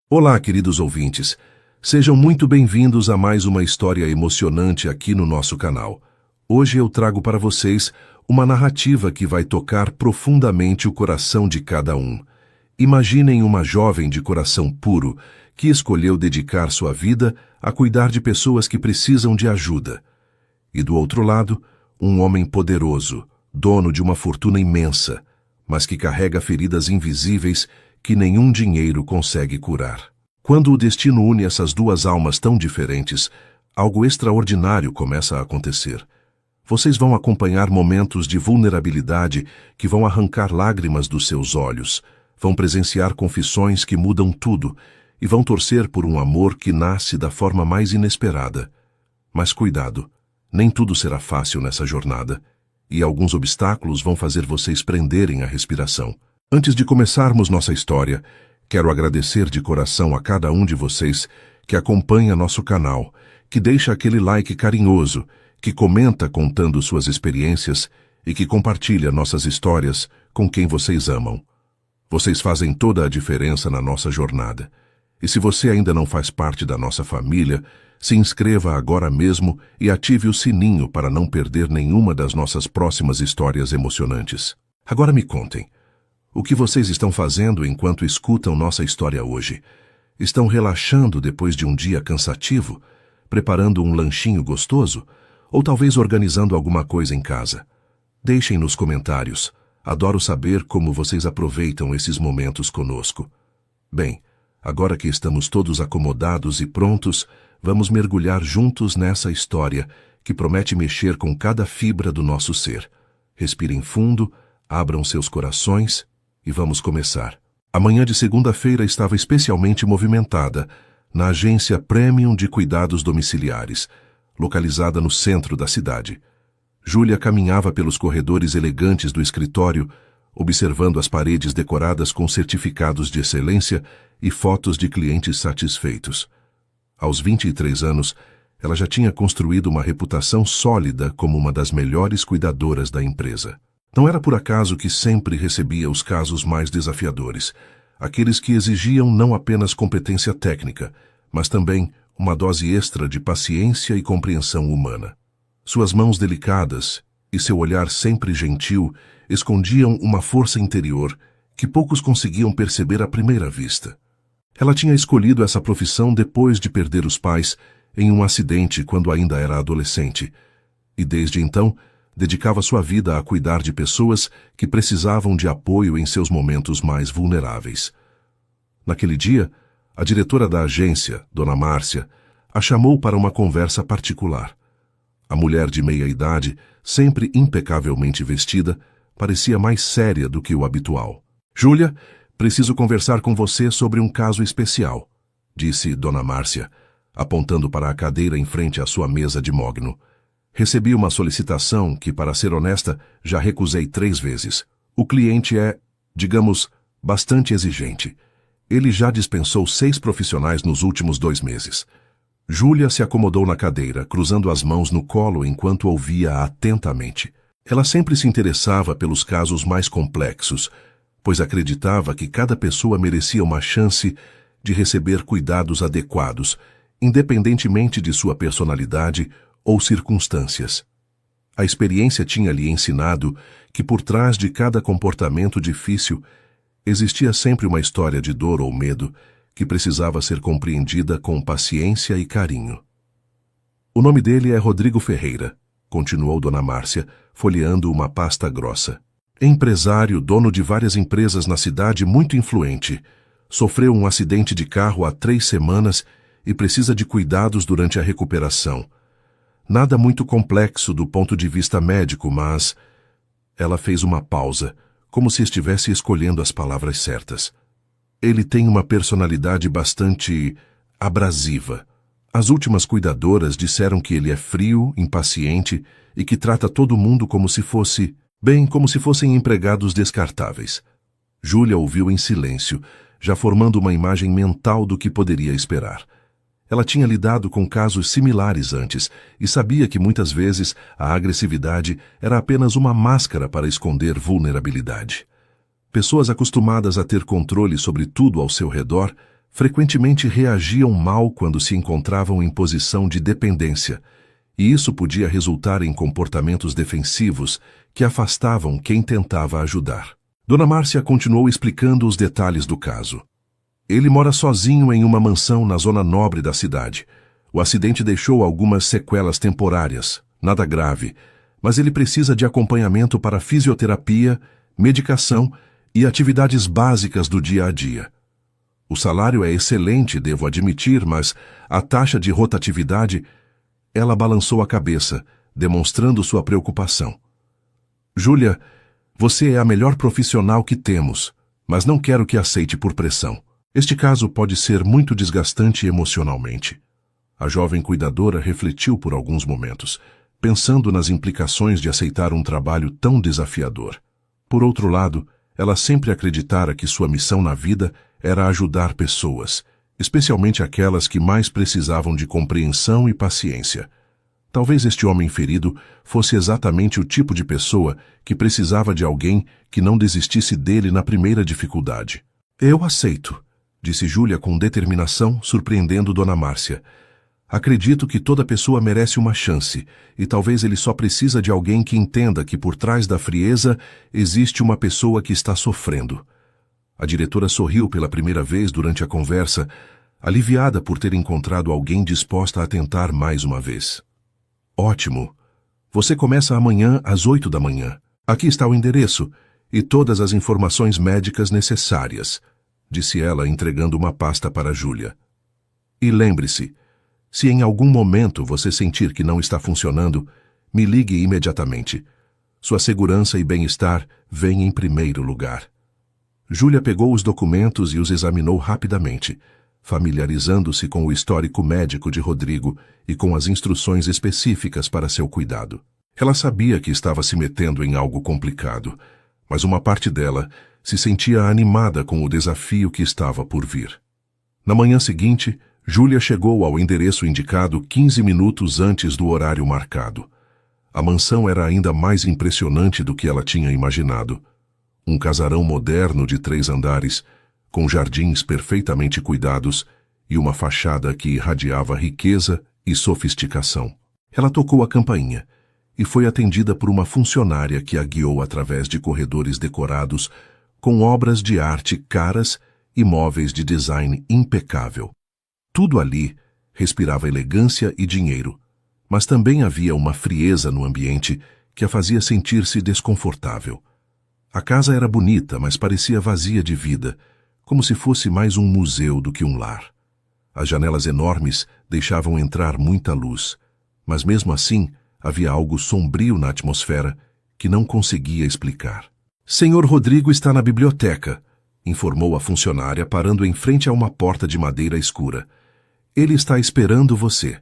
Olá, queridos ouvintes. Sejam muito bem-vindos a mais uma história emocionante aqui no nosso canal. Hoje eu trago para vocês uma narrativa que vai tocar profundamente o coração de cada um. Imaginem uma jovem de coração puro que escolheu dedicar sua vida a cuidar de pessoas que precisam de ajuda. E do outro lado, um homem poderoso, dono de uma fortuna imensa, mas que carrega feridas invisíveis que nenhum dinheiro consegue curar. Quando o destino une essas duas almas tão diferentes, algo extraordinário começa a acontecer. Vocês vão acompanhar momentos de vulnerabilidade que vão arrancar lágrimas dos seus olhos, vão presenciar confissões que mudam tudo e vão torcer por um amor que nasce da forma mais inesperada. Mas cuidado, nem tudo será fácil nessa jornada, e alguns obstáculos vão fazer vocês prenderem a respiração. Antes de começarmos nossa história, quero agradecer de coração a cada um de vocês que acompanha nosso canal, que deixa aquele like carinhoso, que comenta contando suas experiências e que compartilha nossas histórias com quem vocês amam. Vocês fazem toda a diferença na nossa jornada. E se você ainda não faz parte da nossa família, se inscreva agora mesmo e ative o sininho para não perder nenhuma das nossas próximas histórias emocionantes. Agora me contem. O que vocês estão fazendo enquanto escutam nossa história hoje? Estão relaxando depois de um dia cansativo? Preparando um lanchinho gostoso? Ou talvez organizando alguma coisa em casa? Deixem nos comentários. Adoro saber como vocês aproveitam esses momentos conosco. Bem, agora que estamos todos acomodados e prontos, vamos mergulhar juntos nessa história que promete mexer com cada fibra do nosso ser. Respirem fundo, abram seus corações e vamos começar. A manhã de segunda-feira estava especialmente movimentada na agência Premium de Cuidados Domiciliares, localizada no centro da cidade. Júlia caminhava pelos corredores elegantes do escritório, observando as paredes decoradas com certificados de excelência e fotos de clientes satisfeitos. Aos 23 anos, ela já tinha construído uma reputação sólida como uma das melhores cuidadoras da empresa. Não era por acaso que sempre recebia os casos mais desafiadores, aqueles que exigiam não apenas competência técnica, mas também uma dose extra de paciência e compreensão humana. Suas mãos delicadas e seu olhar sempre gentil escondiam uma força interior que poucos conseguiam perceber à primeira vista. Ela tinha escolhido essa profissão depois de perder os pais em um acidente quando ainda era adolescente, e desde então dedicava sua vida a cuidar de pessoas que precisavam de apoio em seus momentos mais vulneráveis. Naquele dia, a diretora da agência, Dona Márcia, a chamou para uma conversa particular. A mulher de meia-idade, sempre impecavelmente vestida, parecia mais séria do que o habitual. "Júlia, preciso conversar com você sobre um caso especial", disse Dona Márcia, apontando para a cadeira em frente à sua mesa de mogno. "Recebi uma solicitação que, para ser honesta, já recusei 3 vezes. O cliente é, digamos, bastante exigente. Ele já dispensou 6 profissionais nos últimos 2 meses. Júlia se acomodou na cadeira, cruzando as mãos no colo enquanto ouvia atentamente. Ela sempre se interessava pelos casos mais complexos, pois acreditava que cada pessoa merecia uma chance de receber cuidados adequados, independentemente de sua personalidade ou circunstâncias. A experiência tinha lhe ensinado que por trás de cada comportamento difícil existia sempre uma história de dor ou medo que precisava ser compreendida com paciência e carinho. "O nome dele é Rodrigo Ferreira", continuou Dona Márcia, folheando uma pasta grossa. "Empresário, dono de várias empresas na cidade, muito influente. Sofreu um acidente de carro há 3 semanas e precisa de cuidados durante a recuperação. Nada muito complexo do ponto de vista médico, mas..." Ela fez uma pausa, como se estivesse escolhendo as palavras certas. "Ele tem uma personalidade bastante abrasiva. As últimas cuidadoras disseram que ele é frio, impaciente e que trata todo mundo como se fossem empregados descartáveis." Júlia ouviu em silêncio, já formando uma imagem mental do que poderia esperar. Ela tinha lidado com casos similares antes e sabia que muitas vezes a agressividade era apenas uma máscara para esconder vulnerabilidade. Pessoas acostumadas a ter controle sobre tudo ao seu redor frequentemente reagiam mal quando se encontravam em posição de dependência, e isso podia resultar em comportamentos defensivos que afastavam quem tentava ajudar. Dona Márcia continuou explicando os detalhes do caso. Ele mora sozinho em uma mansão na zona nobre da cidade. O acidente deixou algumas sequelas temporárias, nada grave, mas ele precisa de acompanhamento para fisioterapia, medicação e atividades básicas do dia a dia. O salário é excelente, devo admitir, mas a taxa de rotatividade... Ela balançou a cabeça, demonstrando sua preocupação. Júlia, você é a melhor profissional que temos, mas não quero que aceite por pressão. Este caso pode ser muito desgastante emocionalmente. A jovem cuidadora refletiu por alguns momentos, pensando nas implicações de aceitar um trabalho tão desafiador. Por outro lado, ela sempre acreditara que sua missão na vida era ajudar pessoas, especialmente aquelas que mais precisavam de compreensão e paciência. Talvez este homem ferido fosse exatamente o tipo de pessoa que precisava de alguém que não desistisse dele na primeira dificuldade. Eu aceito, disse Júlia com determinação, surpreendendo Dona Márcia. Acredito que toda pessoa merece uma chance, e talvez ele só precisa de alguém que entenda que por trás da frieza existe uma pessoa que está sofrendo. A diretora sorriu pela primeira vez durante a conversa, aliviada por ter encontrado alguém disposta a tentar mais uma vez. Ótimo. Você começa amanhã às 8 da manhã. Aqui está o endereço e todas as informações médicas necessárias, disse ela, entregando uma pasta para Júlia. E lembre-se, se em algum momento você sentir que não está funcionando, me ligue imediatamente. Sua segurança e bem-estar vêm em primeiro lugar. Júlia pegou os documentos e os examinou rapidamente, familiarizando-se com o histórico médico de Rodrigo e com as instruções específicas para seu cuidado. Ela sabia que estava se metendo em algo complicado, mas uma parte dela se sentia animada com o desafio que estava por vir. Na manhã seguinte, Júlia chegou ao endereço indicado 15 minutos antes do horário marcado. A mansão era ainda mais impressionante do que ela tinha imaginado. Um casarão moderno de 3 andares, com jardins perfeitamente cuidados e uma fachada que irradiava riqueza e sofisticação. Ela tocou a campainha e foi atendida por uma funcionária que a guiou através de corredores decorados com obras de arte caras e móveis de design impecável. Tudo ali respirava elegância e dinheiro, mas também havia uma frieza no ambiente que a fazia sentir-se desconfortável. A casa era bonita, mas parecia vazia de vida, como se fosse mais um museu do que um lar. As janelas enormes deixavam entrar muita luz, mas mesmo assim havia algo sombrio na atmosfera que não conseguia explicar. Senhor Rodrigo está na biblioteca, informou a funcionária, parando em frente a uma porta de madeira escura. Ele está esperando você.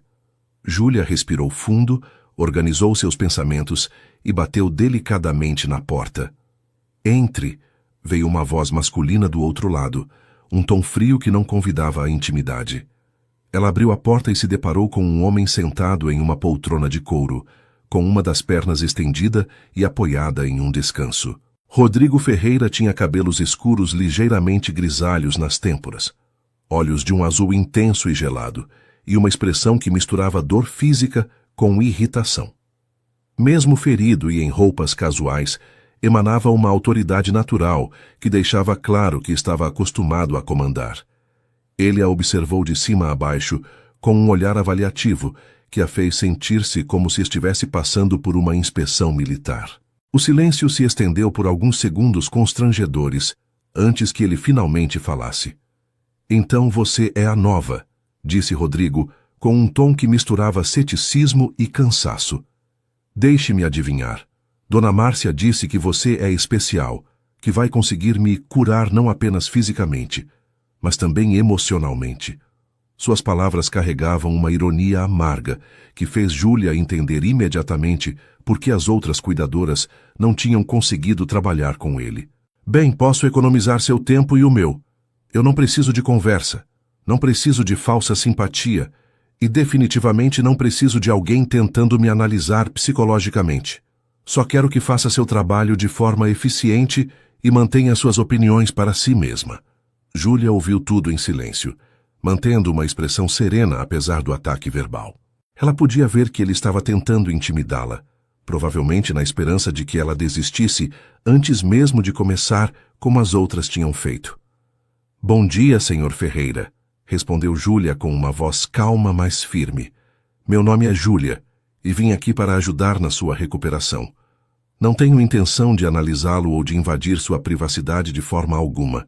Júlia respirou fundo, organizou seus pensamentos e bateu delicadamente na porta. Entre, veio uma voz masculina do outro lado, um tom frio que não convidava à intimidade. Ela abriu a porta e se deparou com um homem sentado em uma poltrona de couro, com uma das pernas estendida e apoiada em um descanso. Rodrigo Ferreira tinha cabelos escuros ligeiramente grisalhos nas têmporas, olhos de um azul intenso e gelado, e uma expressão que misturava dor física com irritação. Mesmo ferido e em roupas casuais, emanava uma autoridade natural que deixava claro que estava acostumado a comandar. Ele a observou de cima a baixo, com um olhar avaliativo que a fez sentir-se como se estivesse passando por uma inspeção militar. O silêncio se estendeu por alguns segundos constrangedores, antes que ele finalmente falasse. Então você é a nova, disse Rodrigo, com um tom que misturava ceticismo e cansaço. Deixe-me adivinhar. Dona Márcia disse que você é especial, que vai conseguir me curar não apenas fisicamente, mas também emocionalmente. Suas palavras carregavam uma ironia amarga, que fez Júlia entender imediatamente por que as outras cuidadoras não tinham conseguido trabalhar com ele. Bem, posso economizar seu tempo e o meu. Eu não preciso de conversa, não preciso de falsa simpatia, e definitivamente não preciso de alguém tentando me analisar psicologicamente. Só quero que faça seu trabalho de forma eficiente e mantenha suas opiniões para si mesma. Júlia ouviu tudo em silêncio, mantendo uma expressão serena apesar do ataque verbal. Ela podia ver que ele estava tentando intimidá-la, provavelmente na esperança de que ela desistisse antes mesmo de começar, como as outras tinham feito. Bom dia, Sr. Ferreira, respondeu Júlia com uma voz calma, mas firme. Meu nome é Júlia, e vim aqui para ajudar na sua recuperação. Não tenho intenção de analisá-lo ou de invadir sua privacidade de forma alguma.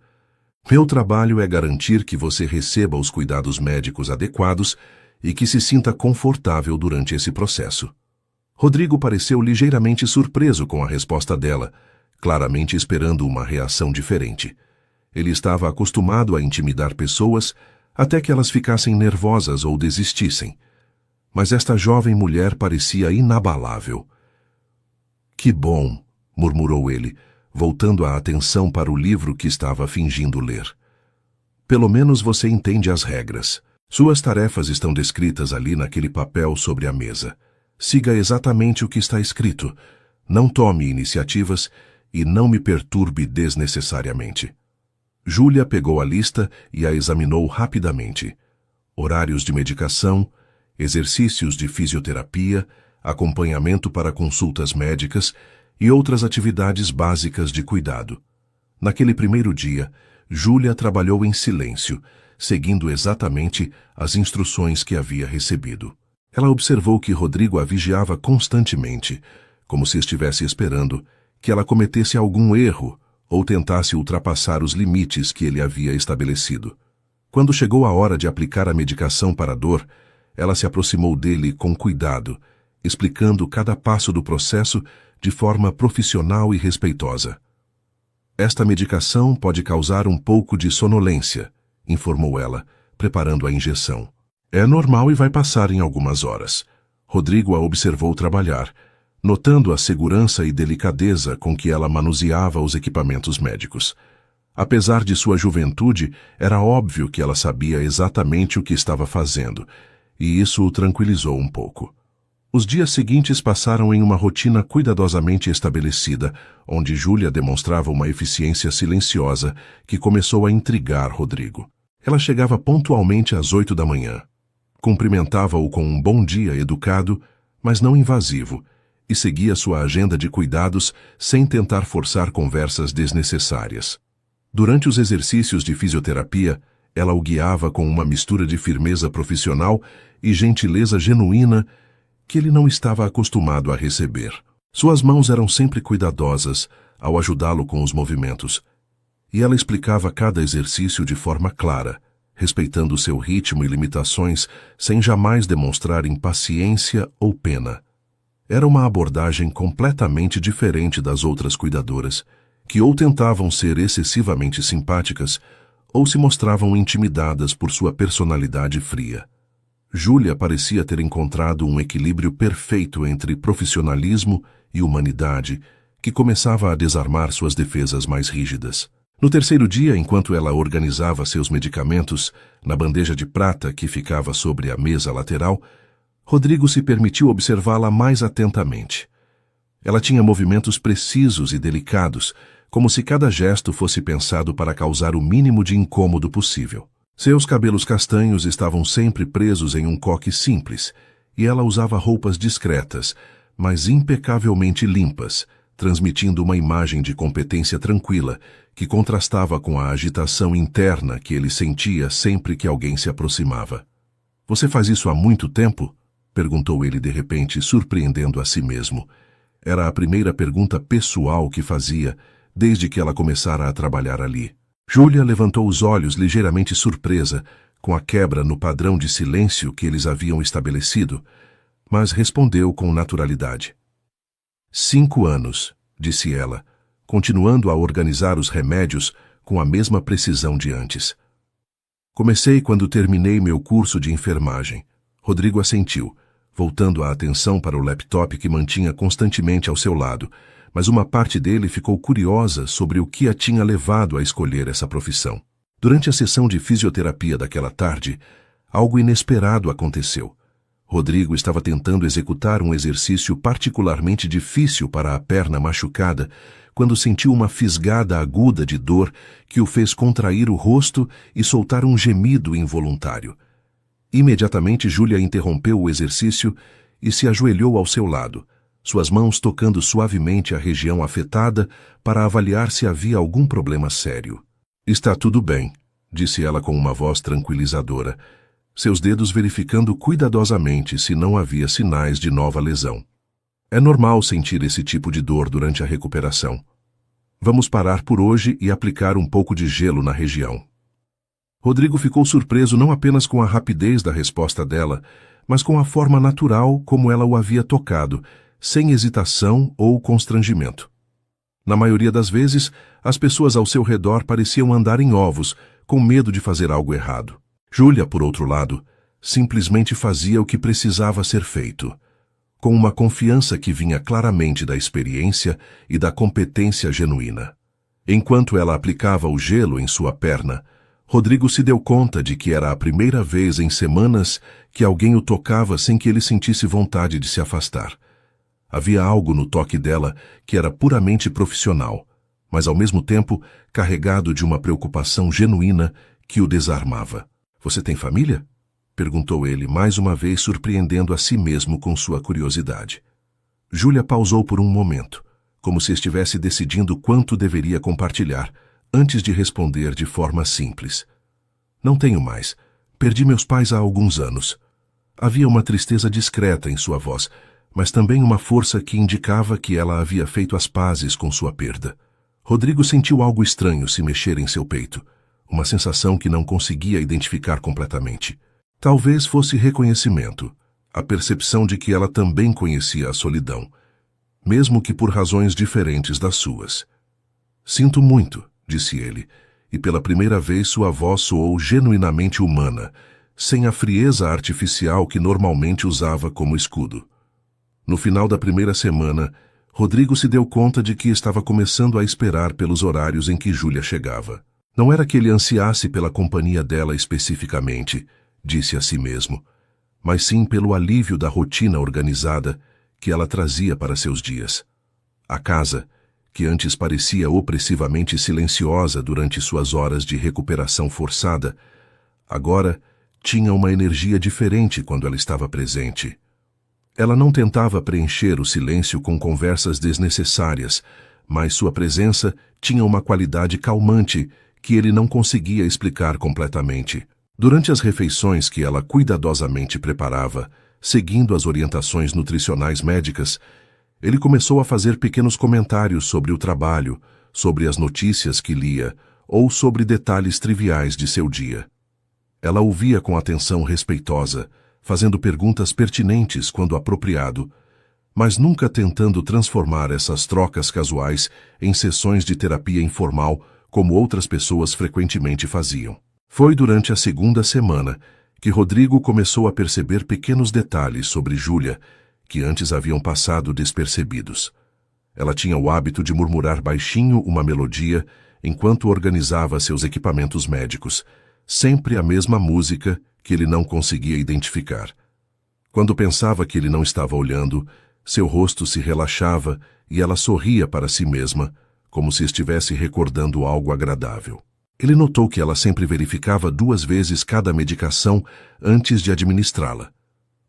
Meu trabalho é garantir que você receba os cuidados médicos adequados e que se sinta confortável durante esse processo. Rodrigo pareceu ligeiramente surpreso com a resposta dela, claramente esperando uma reação diferente. Ele estava acostumado a intimidar pessoas até que elas ficassem nervosas ou desistissem. Mas esta jovem mulher parecia inabalável. Que bom, murmurou ele, voltando a atenção para o livro que estava fingindo ler. Pelo menos você entende as regras. Suas tarefas estão descritas ali naquele papel sobre a mesa. Siga exatamente o que está escrito. Não tome iniciativas e não me perturbe desnecessariamente. Júlia pegou a lista e a examinou rapidamente. Horários de medicação, exercícios de fisioterapia, acompanhamento para consultas médicas e outras atividades básicas de cuidado. Naquele primeiro dia, Júlia trabalhou em silêncio, seguindo exatamente as instruções que havia recebido. Ela observou que Rodrigo a vigiava constantemente, como se estivesse esperando que ela cometesse algum erro ou tentasse ultrapassar os limites que ele havia estabelecido. Quando chegou a hora de aplicar a medicação para a dor, ela se aproximou dele com cuidado, explicando cada passo do processo de forma profissional e respeitosa. Esta medicação pode causar um pouco de sonolência, informou ela, preparando a injeção. É normal e vai passar em algumas horas. Rodrigo a observou trabalhar, notando a segurança e delicadeza com que ela manuseava os equipamentos médicos. Apesar de sua juventude, era óbvio que ela sabia exatamente o que estava fazendo, e isso o tranquilizou um pouco. Os dias seguintes passaram em uma rotina cuidadosamente estabelecida, onde Júlia demonstrava uma eficiência silenciosa que começou a intrigar Rodrigo. Ela chegava pontualmente às 8 da manhã. Cumprimentava-o com um bom dia educado, mas não invasivo, e seguia sua agenda de cuidados sem tentar forçar conversas desnecessárias. Durante os exercícios de fisioterapia, ela o guiava com uma mistura de firmeza profissional e gentileza genuína que ele não estava acostumado a receber. Suas mãos eram sempre cuidadosas ao ajudá-lo com os movimentos, e ela explicava cada exercício de forma clara, respeitando seu ritmo e limitações sem jamais demonstrar impaciência ou pena. Era uma abordagem completamente diferente das outras cuidadoras, que ou tentavam ser excessivamente simpáticas ou se mostravam intimidadas por sua personalidade fria. Júlia parecia ter encontrado um equilíbrio perfeito entre profissionalismo e humanidade, que começava a desarmar suas defesas mais rígidas. No terceiro dia, enquanto ela organizava seus medicamentos na bandeja de prata que ficava sobre a mesa lateral, Rodrigo se permitiu observá-la mais atentamente. Ela tinha movimentos precisos e delicados, como se cada gesto fosse pensado para causar o mínimo de incômodo possível. Seus cabelos castanhos estavam sempre presos em um coque simples, e ela usava roupas discretas, mas impecavelmente limpas, transmitindo uma imagem de competência tranquila, que contrastava com a agitação interna que ele sentia sempre que alguém se aproximava. Você faz isso há muito tempo? Perguntou ele de repente, surpreendendo a si mesmo. Era a primeira pergunta pessoal que fazia, desde que ela começara a trabalhar ali. Júlia levantou os olhos ligeiramente surpresa, com a quebra no padrão de silêncio que eles haviam estabelecido, mas respondeu com naturalidade. 5 anos, disse ela, continuando a organizar os remédios com a mesma precisão de antes. Comecei quando terminei meu curso de enfermagem. Rodrigo assentiu, voltando a atenção para o laptop que mantinha constantemente ao seu lado, mas uma parte dele ficou curiosa sobre o que a tinha levado a escolher essa profissão. Durante a sessão de fisioterapia daquela tarde, algo inesperado aconteceu. Rodrigo estava tentando executar um exercício particularmente difícil para a perna machucada, quando sentiu uma fisgada aguda de dor que o fez contrair o rosto e soltar um gemido involuntário. Imediatamente Júlia interrompeu o exercício e se ajoelhou ao seu lado, suas mãos tocando suavemente a região afetada para avaliar se havia algum problema sério. "Está tudo bem", disse ela com uma voz tranquilizadora, seus dedos verificando cuidadosamente se não havia sinais de nova lesão. "É normal sentir esse tipo de dor durante a recuperação. Vamos parar por hoje e aplicar um pouco de gelo na região." Rodrigo ficou surpreso não apenas com a rapidez da resposta dela, mas com a forma natural como ela o havia tocado, sem hesitação ou constrangimento. Na maioria das vezes, as pessoas ao seu redor pareciam andar em ovos, com medo de fazer algo errado. Júlia, por outro lado, simplesmente fazia o que precisava ser feito, com uma confiança que vinha claramente da experiência e da competência genuína. Enquanto ela aplicava o gelo em sua perna, Rodrigo se deu conta de que era a primeira vez em semanas que alguém o tocava sem que ele sentisse vontade de se afastar. Havia algo no toque dela que era puramente profissional, mas ao mesmo tempo carregado de uma preocupação genuína que o desarmava. "Você tem família?" perguntou ele, mais uma vez surpreendendo a si mesmo com sua curiosidade. Júlia pausou por um momento, como se estivesse decidindo quanto deveria compartilhar, antes de responder de forma simples. "Não tenho mais. Perdi meus pais há alguns anos." Havia uma tristeza discreta em sua voz, mas também uma força que indicava que ela havia feito as pazes com sua perda. Rodrigo sentiu algo estranho se mexer em seu peito, uma sensação que não conseguia identificar completamente. Talvez fosse reconhecimento, a percepção de que ela também conhecia a solidão, mesmo que por razões diferentes das suas. "Sinto muito", disse ele, e pela primeira vez sua voz soou genuinamente humana, sem a frieza artificial que normalmente usava como escudo. No final da primeira semana, Rodrigo se deu conta de que estava começando a esperar pelos horários em que Júlia chegava. Não era que ele ansiasse pela companhia dela especificamente, disse a si mesmo, mas sim pelo alívio da rotina organizada que ela trazia para seus dias. A casa, que antes parecia opressivamente silenciosa durante suas horas de recuperação forçada, agora tinha uma energia diferente quando ela estava presente. Ela não tentava preencher o silêncio com conversas desnecessárias, mas sua presença tinha uma qualidade calmante que ele não conseguia explicar completamente. Durante as refeições que ela cuidadosamente preparava, seguindo as orientações nutricionais médicas, ele começou a fazer pequenos comentários sobre o trabalho, sobre as notícias que lia ou sobre detalhes triviais de seu dia. Ela ouvia com atenção respeitosa, fazendo perguntas pertinentes quando apropriado, mas nunca tentando transformar essas trocas casuais em sessões de terapia informal como outras pessoas frequentemente faziam. Foi durante a segunda semana que Rodrigo começou a perceber pequenos detalhes sobre Júlia que antes haviam passado despercebidos. Ela tinha o hábito de murmurar baixinho uma melodia enquanto organizava seus equipamentos médicos, sempre a mesma música que ele não conseguia identificar. Quando pensava que ele não estava olhando, seu rosto se relaxava e ela sorria para si mesma, como se estivesse recordando algo agradável. Ele notou que ela sempre verificava 2 vezes cada medicação antes de administrá-la.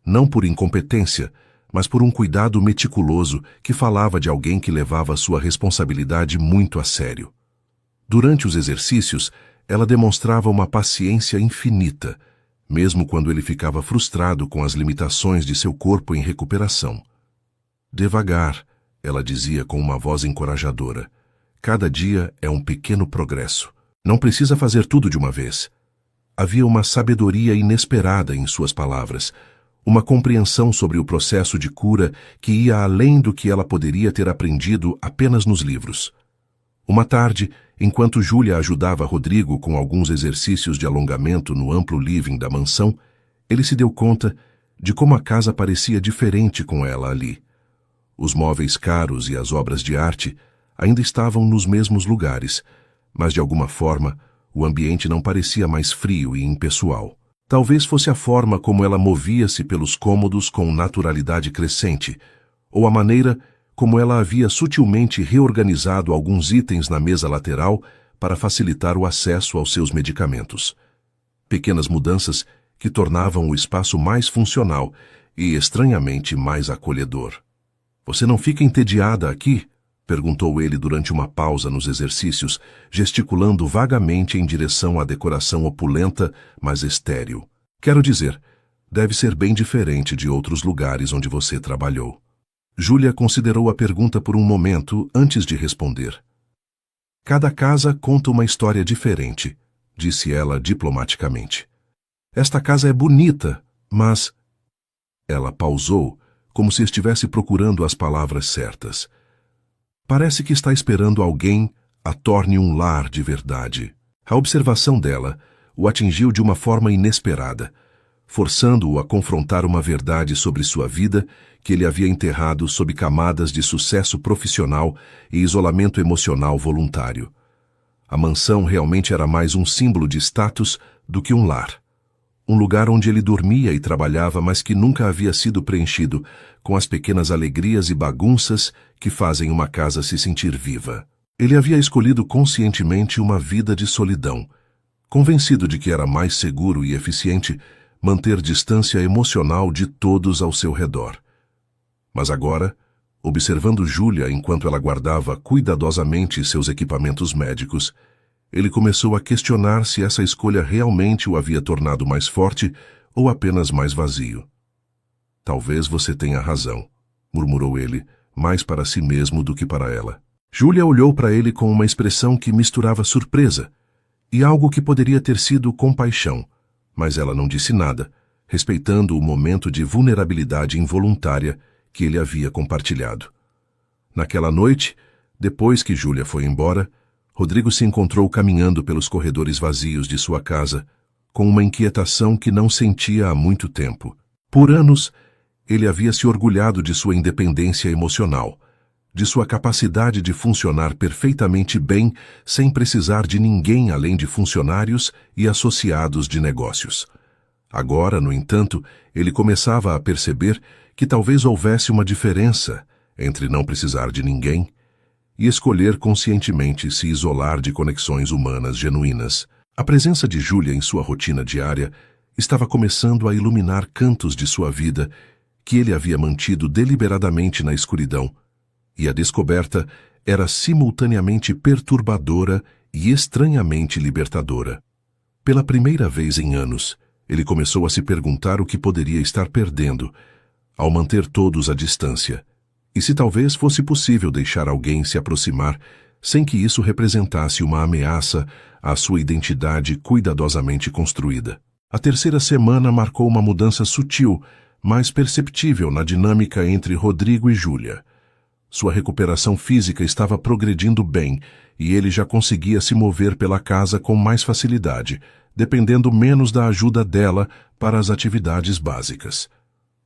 Não por incompetência, mas por um cuidado meticuloso que falava de alguém que levava sua responsabilidade muito a sério. Durante os exercícios, ela demonstrava uma paciência infinita, mesmo quando ele ficava frustrado com as limitações de seu corpo em recuperação. "Devagar", ela dizia com uma voz encorajadora. "Cada dia é um pequeno progresso. Não precisa fazer tudo de uma vez." Havia uma sabedoria inesperada em suas palavras, uma compreensão sobre o processo de cura que ia além do que ela poderia ter aprendido apenas nos livros. Uma tarde, enquanto Júlia ajudava Rodrigo com alguns exercícios de alongamento no amplo living da mansão, ele se deu conta de como a casa parecia diferente com ela ali. Os móveis caros e as obras de arte ainda estavam nos mesmos lugares, mas de alguma forma o ambiente não parecia mais frio e impessoal. Talvez fosse a forma como ela movia-se pelos cômodos com naturalidade crescente, ou a maneira como ela havia sutilmente reorganizado alguns itens na mesa lateral para facilitar o acesso aos seus medicamentos. Pequenas mudanças que tornavam o espaço mais funcional e, estranhamente, mais acolhedor. "Você não fica entediada aqui?" perguntou ele durante uma pausa nos exercícios, gesticulando vagamente em direção à decoração opulenta, mas estéril. "Quero dizer, deve ser bem diferente de outros lugares onde você trabalhou." Júlia considerou a pergunta por um momento antes de responder. "Cada casa conta uma história diferente", disse ela diplomaticamente. "Esta casa é bonita, mas..." Ela pausou, como se estivesse procurando as palavras certas. "Parece que está esperando alguém a torne um lar de verdade." A observação dela o atingiu de uma forma inesperada, forçando-o a confrontar uma verdade sobre sua vida que ele havia enterrado sob camadas de sucesso profissional e isolamento emocional voluntário. A mansão realmente era mais um símbolo de status do que um lar. Um lugar onde ele dormia e trabalhava, mas que nunca havia sido preenchido com as pequenas alegrias e bagunças que fazem uma casa se sentir viva. Ele havia escolhido conscientemente uma vida de solidão, convencido de que era mais seguro e eficiente manter distância emocional de todos ao seu redor. Mas agora, observando Júlia enquanto ela guardava cuidadosamente seus equipamentos médicos, ele começou a questionar se essa escolha realmente o havia tornado mais forte ou apenas mais vazio. "Talvez você tenha razão", murmurou ele, mais para si mesmo do que para ela. Júlia olhou para ele com uma expressão que misturava surpresa e algo que poderia ter sido compaixão, mas ela não disse nada, respeitando o momento de vulnerabilidade involuntária que ele havia compartilhado. Naquela noite, depois que Júlia foi embora, Rodrigo se encontrou caminhando pelos corredores vazios de sua casa, com uma inquietação que não sentia há muito tempo. Por anos, ele havia se orgulhado de sua independência emocional, de sua capacidade de funcionar perfeitamente bem sem precisar de ninguém além de funcionários e associados de negócios. Agora, no entanto, ele começava a perceber que talvez houvesse uma diferença entre não precisar de ninguém e escolher conscientemente se isolar de conexões humanas genuínas. A presença de Júlia em sua rotina diária estava começando a iluminar cantos de sua vida que ele havia mantido deliberadamente na escuridão, e a descoberta era simultaneamente perturbadora e estranhamente libertadora. Pela primeira vez em anos, ele começou a se perguntar o que poderia estar perdendo ao manter todos à distância, e se talvez fosse possível deixar alguém se aproximar sem que isso representasse uma ameaça à sua identidade cuidadosamente construída. A terceira semana marcou uma mudança sutil, mas perceptível na dinâmica entre Rodrigo e Júlia. Sua recuperação física estava progredindo bem e ele já conseguia se mover pela casa com mais facilidade, dependendo menos da ajuda dela para as atividades básicas.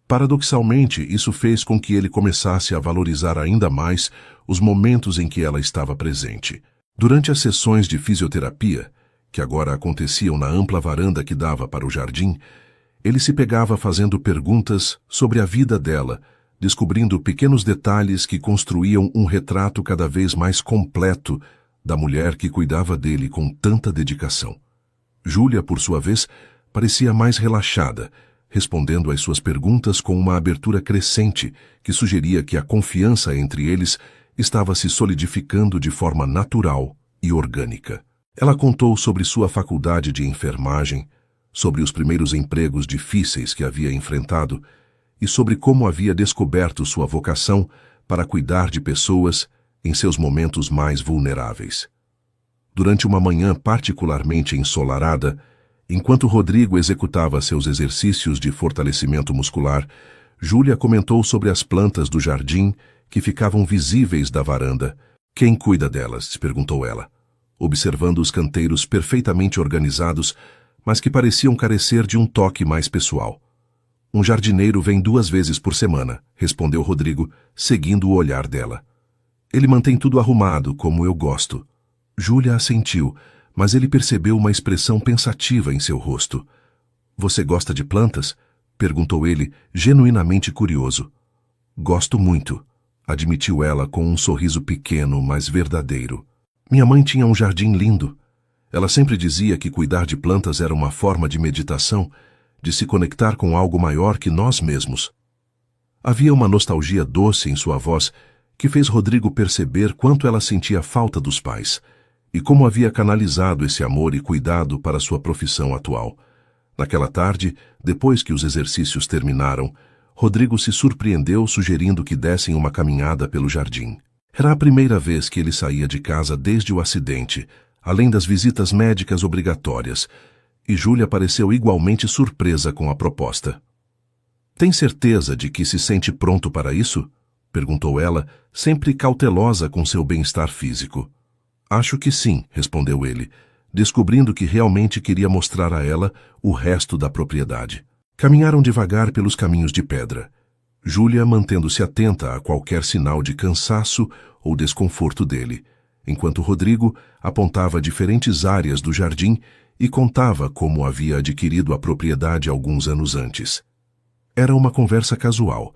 Paradoxalmente, isso fez com que ele começasse a valorizar ainda mais os momentos em que ela estava presente. Durante as sessões de fisioterapia, que agora aconteciam na ampla varanda que dava para o jardim, ele se pegava fazendo perguntas sobre a vida dela, descobrindo pequenos detalhes que construíam um retrato cada vez mais completo da mulher que cuidava dele com tanta dedicação. Júlia, por sua vez, parecia mais relaxada, respondendo às suas perguntas com uma abertura crescente que sugeria que a confiança entre eles estava se solidificando de forma natural e orgânica. Ela contou sobre sua faculdade de enfermagem, sobre os primeiros empregos difíceis que havia enfrentado e sobre como havia descoberto sua vocação para cuidar de pessoas em seus momentos mais vulneráveis. Durante uma manhã particularmente ensolarada, enquanto Rodrigo executava seus exercícios de fortalecimento muscular, Júlia comentou sobre as plantas do jardim que ficavam visíveis da varanda. "Quem cuida delas?", perguntou ela, observando os canteiros perfeitamente organizados, mas que pareciam carecer de um toque mais pessoal. "Um jardineiro vem 2 vezes por semana", respondeu Rodrigo, seguindo o olhar dela. "Ele mantém tudo arrumado, como eu gosto." Júlia assentiu, mas ele percebeu uma expressão pensativa em seu rosto. Você gosta de plantas? Perguntou ele, genuinamente curioso. Gosto muito, admitiu ela com um sorriso pequeno, mas verdadeiro. Minha mãe tinha um jardim lindo. Ela sempre dizia que cuidar de plantas era uma forma de meditação, de se conectar com algo maior que nós mesmos. Havia uma nostalgia doce em sua voz que fez Rodrigo perceber quanto ela sentia falta dos pais e como havia canalizado esse amor e cuidado para sua profissão atual. Naquela tarde, depois que os exercícios terminaram, Rodrigo se surpreendeu sugerindo que dessem uma caminhada pelo jardim. Era a primeira vez que ele saía de casa desde o acidente, além das visitas médicas obrigatórias, e Júlia pareceu igualmente surpresa com a proposta. Tem certeza de que se sente pronto para isso? Perguntou ela, sempre cautelosa com seu bem-estar físico. Acho que sim, respondeu ele, descobrindo que realmente queria mostrar a ela o resto da propriedade. Caminharam devagar pelos caminhos de pedra, Júlia mantendo-se atenta a qualquer sinal de cansaço ou desconforto dele, enquanto Rodrigo apontava diferentes áreas do jardim e contava como havia adquirido a propriedade alguns anos antes. Era uma conversa casual,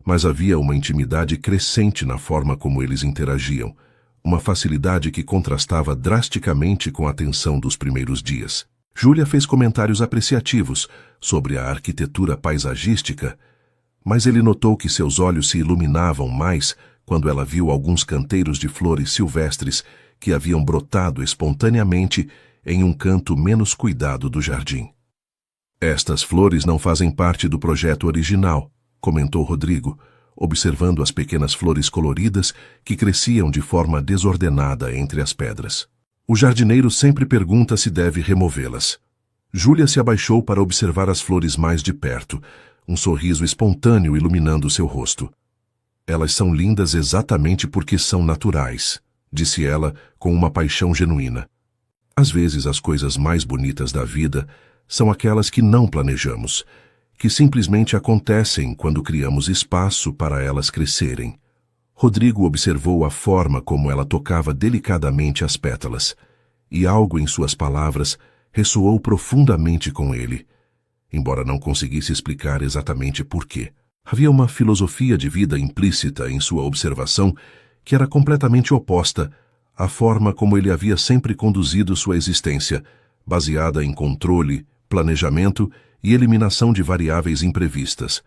mas havia uma intimidade crescente na forma como eles interagiam, uma facilidade que contrastava drasticamente com a tensão dos primeiros dias. Júlia fez comentários apreciativos sobre a arquitetura paisagística, mas ele notou que seus olhos se iluminavam mais quando ela viu alguns canteiros de flores silvestres que haviam brotado espontaneamente em um canto menos cuidado do jardim. Estas flores não fazem parte do projeto original, comentou Rodrigo, observando as pequenas flores coloridas que cresciam de forma desordenada entre as pedras. O jardineiro sempre pergunta se deve removê-las. Júlia se abaixou para observar as flores mais de perto, um sorriso espontâneo iluminando seu rosto. Elas são lindas exatamente porque são naturais, disse ela com uma paixão genuína. Às vezes as coisas mais bonitas da vida são aquelas que não planejamos, que simplesmente acontecem quando criamos espaço para elas crescerem. Rodrigo observou a forma como ela tocava delicadamente as pétalas, e algo em suas palavras ressoou profundamente com ele, embora não conseguisse explicar exatamente por quê. Havia uma filosofia de vida implícita em sua observação que era completamente oposta à forma como ele havia sempre conduzido sua existência, baseada em controle, planejamento e eliminação de variáveis imprevistas.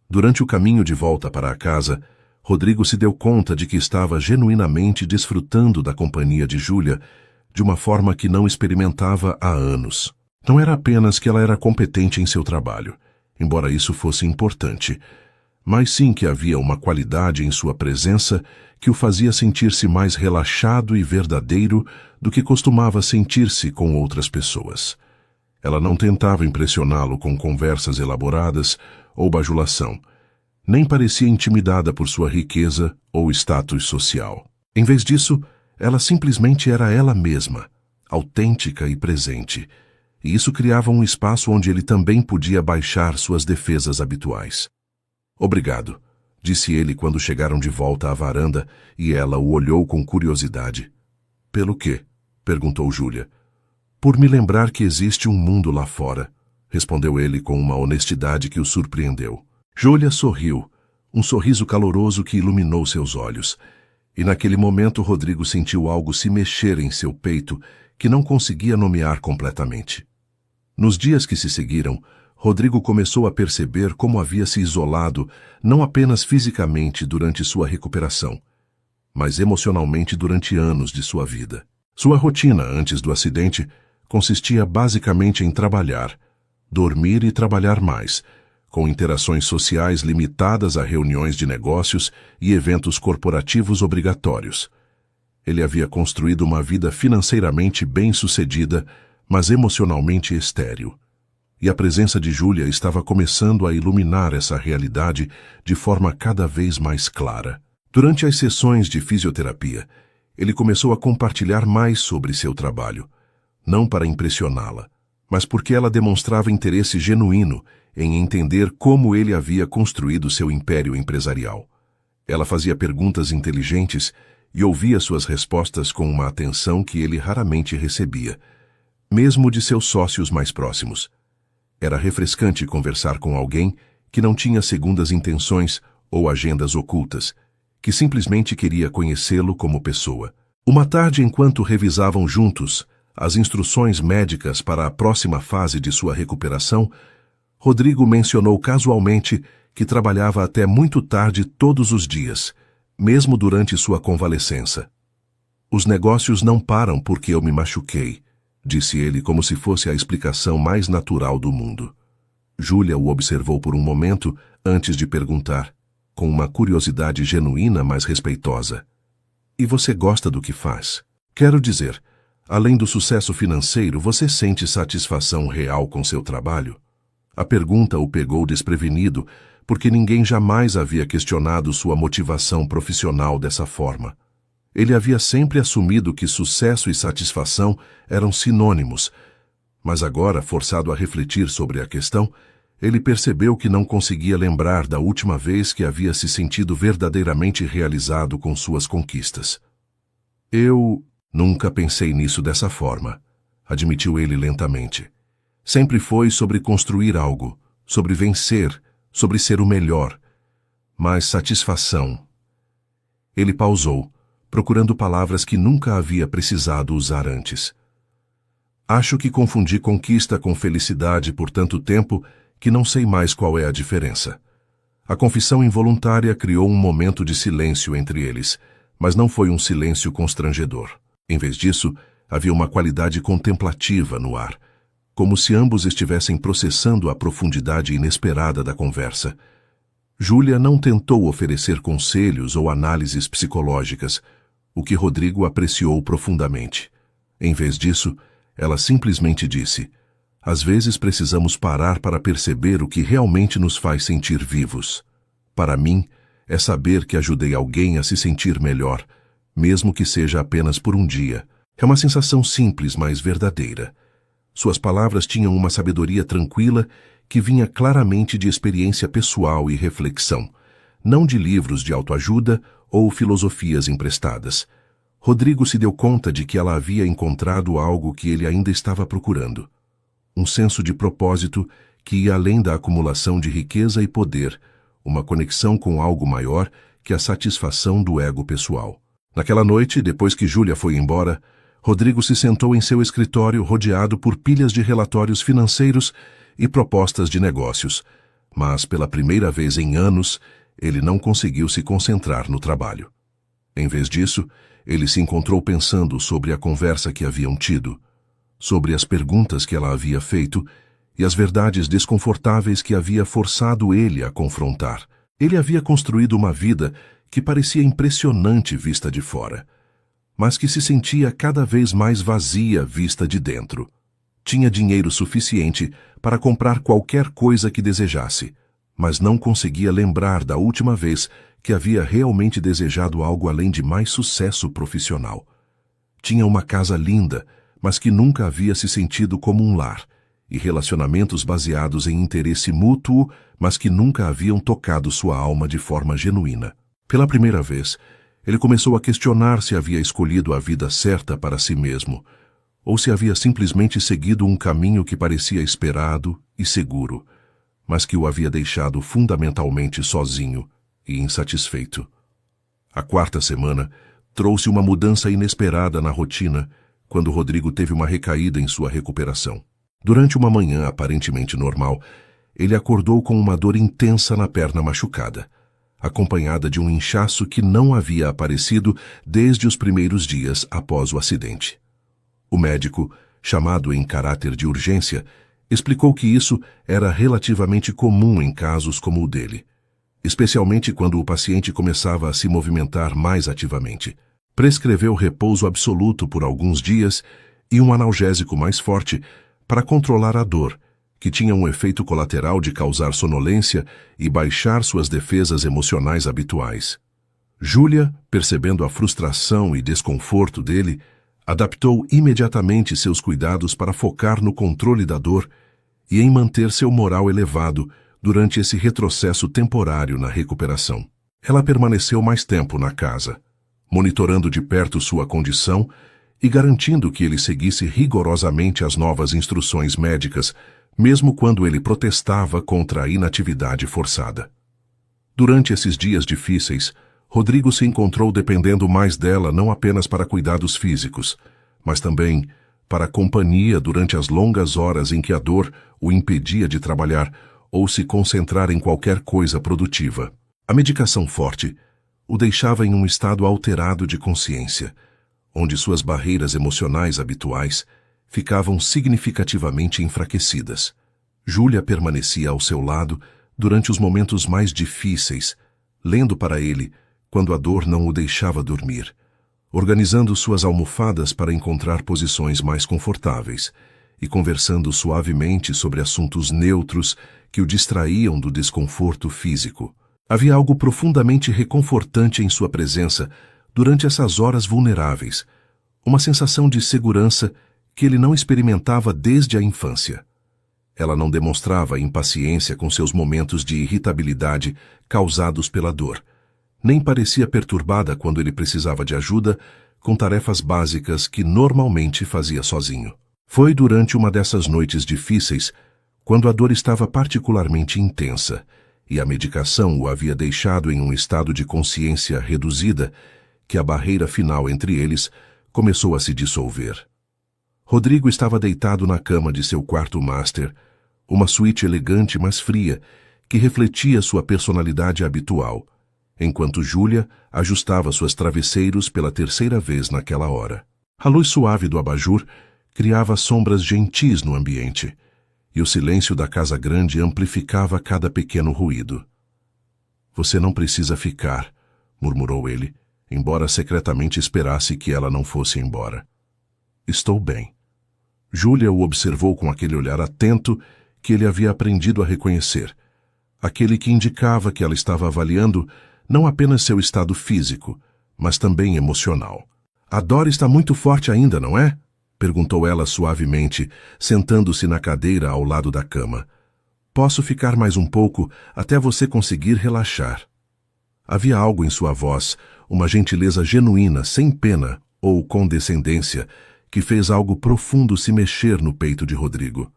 Durante o caminho de volta para a casa, Rodrigo se deu conta de que estava genuinamente desfrutando da companhia de Júlia de uma forma que não experimentava há anos. Não era apenas que ela era competente em seu trabalho, embora isso fosse importante, mas sim que havia uma qualidade em sua presença que o fazia sentir-se mais relaxado e verdadeiro do que costumava sentir-se com outras pessoas. Ela não tentava impressioná-lo com conversas elaboradas ou bajulação, nem parecia intimidada por sua riqueza ou status social. Em vez disso, ela simplesmente era ela mesma, autêntica e presente, e isso criava um espaço onde ele também podia baixar suas defesas habituais. Obrigado, disse ele quando chegaram de volta à varanda e ela o olhou com curiosidade. Pelo quê? Perguntou Júlia. Por me lembrar que existe um mundo lá fora, respondeu ele com uma honestidade que o surpreendeu. Júlia sorriu, um sorriso caloroso que iluminou seus olhos, e naquele momento Rodrigo sentiu algo se mexer em seu peito que não conseguia nomear completamente. Nos dias que se seguiram, Rodrigo começou a perceber como havia se isolado não apenas fisicamente durante sua recuperação, mas emocionalmente durante anos de sua vida. Sua rotina antes do acidente consistia basicamente em trabalhar, dormir e trabalhar mais, com interações sociais limitadas a reuniões de negócios e eventos corporativos obrigatórios. Ele havia construído uma vida financeiramente bem-sucedida, mas emocionalmente estéril. E a presença de Júlia estava começando a iluminar essa realidade de forma cada vez mais clara. Durante as sessões de fisioterapia, ele começou a compartilhar mais sobre seu trabalho, não para impressioná-la, mas porque ela demonstrava interesse genuíno em entender como ele havia construído seu império empresarial. Ela fazia perguntas inteligentes e ouvia suas respostas com uma atenção que ele raramente recebia, mesmo de seus sócios mais próximos. Era refrescante conversar com alguém que não tinha segundas intenções ou agendas ocultas, que simplesmente queria conhecê-lo como pessoa. Uma tarde, enquanto revisavam juntos as instruções médicas para a próxima fase de sua recuperação, Rodrigo mencionou casualmente que trabalhava até muito tarde todos os dias, mesmo durante sua convalescença. Os negócios não param porque eu me machuquei, disse ele como se fosse a explicação mais natural do mundo. Júlia o observou por um momento antes de perguntar, com uma curiosidade genuína, mas respeitosa. E você gosta do que faz? Quero dizer, além do sucesso financeiro, você sente satisfação real com seu trabalho? A pergunta o pegou desprevenido, porque ninguém jamais havia questionado sua motivação profissional dessa forma. Ele havia sempre assumido que sucesso e satisfação eram sinônimos, mas agora, forçado a refletir sobre a questão, ele percebeu que não conseguia lembrar da última vez que havia se sentido verdadeiramente realizado com suas conquistas. Eu nunca pensei nisso dessa forma, admitiu ele lentamente. Sempre foi sobre construir algo, sobre vencer, sobre ser o melhor. Mas satisfação. Ele pausou, procurando palavras que nunca havia precisado usar antes. Acho que confundi conquista com felicidade por tanto tempo que não sei mais qual é a diferença. A confissão involuntária criou um momento de silêncio entre eles, mas não foi um silêncio constrangedor. Em vez disso, havia uma qualidade contemplativa no ar, como se ambos estivessem processando a profundidade inesperada da conversa. Júlia não tentou oferecer conselhos ou análises psicológicas, o que Rodrigo apreciou profundamente. Em vez disso, ela simplesmente disse: às vezes precisamos parar para perceber o que realmente nos faz sentir vivos. Para mim, é saber que ajudei alguém a se sentir melhor, mesmo que seja apenas por um dia. É uma sensação simples, mas verdadeira. Suas palavras tinham uma sabedoria tranquila que vinha claramente de experiência pessoal e reflexão, não de livros de autoajuda ou filosofias emprestadas. Rodrigo se deu conta de que ela havia encontrado algo que ele ainda estava procurando. Um senso de propósito que ia além da acumulação de riqueza e poder, uma conexão com algo maior que a satisfação do ego pessoal. Naquela noite, depois que Júlia foi embora, Rodrigo se sentou em seu escritório rodeado por pilhas de relatórios financeiros e propostas de negócios, mas pela primeira vez em anos, ele não conseguiu se concentrar no trabalho. Em vez disso, ele se encontrou pensando sobre a conversa que haviam tido, sobre as perguntas que ela havia feito e as verdades desconfortáveis que havia forçado ele a confrontar. Ele havia construído uma vida que parecia impressionante vista de fora, mas que se sentia cada vez mais vazia vista de dentro. Tinha dinheiro suficiente para comprar qualquer coisa que desejasse, mas não conseguia lembrar da última vez que havia realmente desejado algo além de mais sucesso profissional. Tinha uma casa linda, mas que nunca havia se sentido como um lar, e relacionamentos baseados em interesse mútuo, mas que nunca haviam tocado sua alma de forma genuína. Pela primeira vez, ele começou a questionar se havia escolhido a vida certa para si mesmo, ou se havia simplesmente seguido um caminho que parecia esperado e seguro, mas que o havia deixado fundamentalmente sozinho e insatisfeito. A quarta semana trouxe uma mudança inesperada na rotina, quando Rodrigo teve uma recaída em sua recuperação. Durante uma manhã aparentemente normal, ele acordou com uma dor intensa na perna machucada, acompanhada de um inchaço que não havia aparecido desde os primeiros dias após o acidente. O médico, chamado em caráter de urgência, explicou que isso era relativamente comum em casos como o dele, especialmente quando o paciente começava a se movimentar mais ativamente. Prescreveu repouso absoluto por alguns dias e um analgésico mais forte para controlar a dor, que tinha um efeito colateral de causar sonolência e baixar suas defesas emocionais habituais. Júlia, percebendo a frustração e desconforto dele, adaptou imediatamente seus cuidados para focar no controle da dor e em manter seu moral elevado durante esse retrocesso temporário na recuperação. Ela permaneceu mais tempo na casa, monitorando de perto sua condição e garantindo que ele seguisse rigorosamente as novas instruções médicas, mesmo quando ele protestava contra a inatividade forçada. Durante esses dias difíceis, Rodrigo se encontrou dependendo mais dela não apenas para cuidados físicos, mas também para a companhia durante as longas horas em que a dor o impedia de trabalhar ou se concentrar em qualquer coisa produtiva. A medicação forte o deixava em um estado alterado de consciência, onde suas barreiras emocionais habituais ficavam significativamente enfraquecidas. Júlia permanecia ao seu lado durante os momentos mais difíceis, lendo para ele quando a dor não o deixava dormir, organizando suas almofadas para encontrar posições mais confortáveis e conversando suavemente sobre assuntos neutros que o distraíam do desconforto físico. Havia algo profundamente reconfortante em sua presença durante essas horas vulneráveis, uma sensação de segurança que ele não experimentava desde a infância. Ela não demonstrava impaciência com seus momentos de irritabilidade causados pela dor, nem parecia perturbada quando ele precisava de ajuda com tarefas básicas que normalmente fazia sozinho. Foi durante uma dessas noites difíceis, quando a dor estava particularmente intensa e a medicação o havia deixado em um estado de consciência reduzida, que a barreira final entre eles começou a se dissolver. Rodrigo estava deitado na cama de seu quarto master, uma suíte elegante mas fria, que refletia sua personalidade habitual, enquanto Júlia ajustava suas travesseiros pela terceira vez naquela hora. A luz suave do abajur criava sombras gentis no ambiente, e o silêncio da casa grande amplificava cada pequeno ruído. "Você não precisa ficar", murmurou ele, embora secretamente esperasse que ela não fosse embora. "Estou bem." Júlia o observou com aquele olhar atento que ele havia aprendido a reconhecer, aquele que indicava que ela estava avaliando não apenas seu estado físico, mas também emocional. "A dor está muito forte ainda, não é?" perguntou ela suavemente, sentando-se na cadeira ao lado da cama. "Posso ficar mais um pouco até você conseguir relaxar." Havia algo em sua voz, uma gentileza genuína, sem pena ou condescendência, que fez algo profundo se mexer no peito de Rodrigo.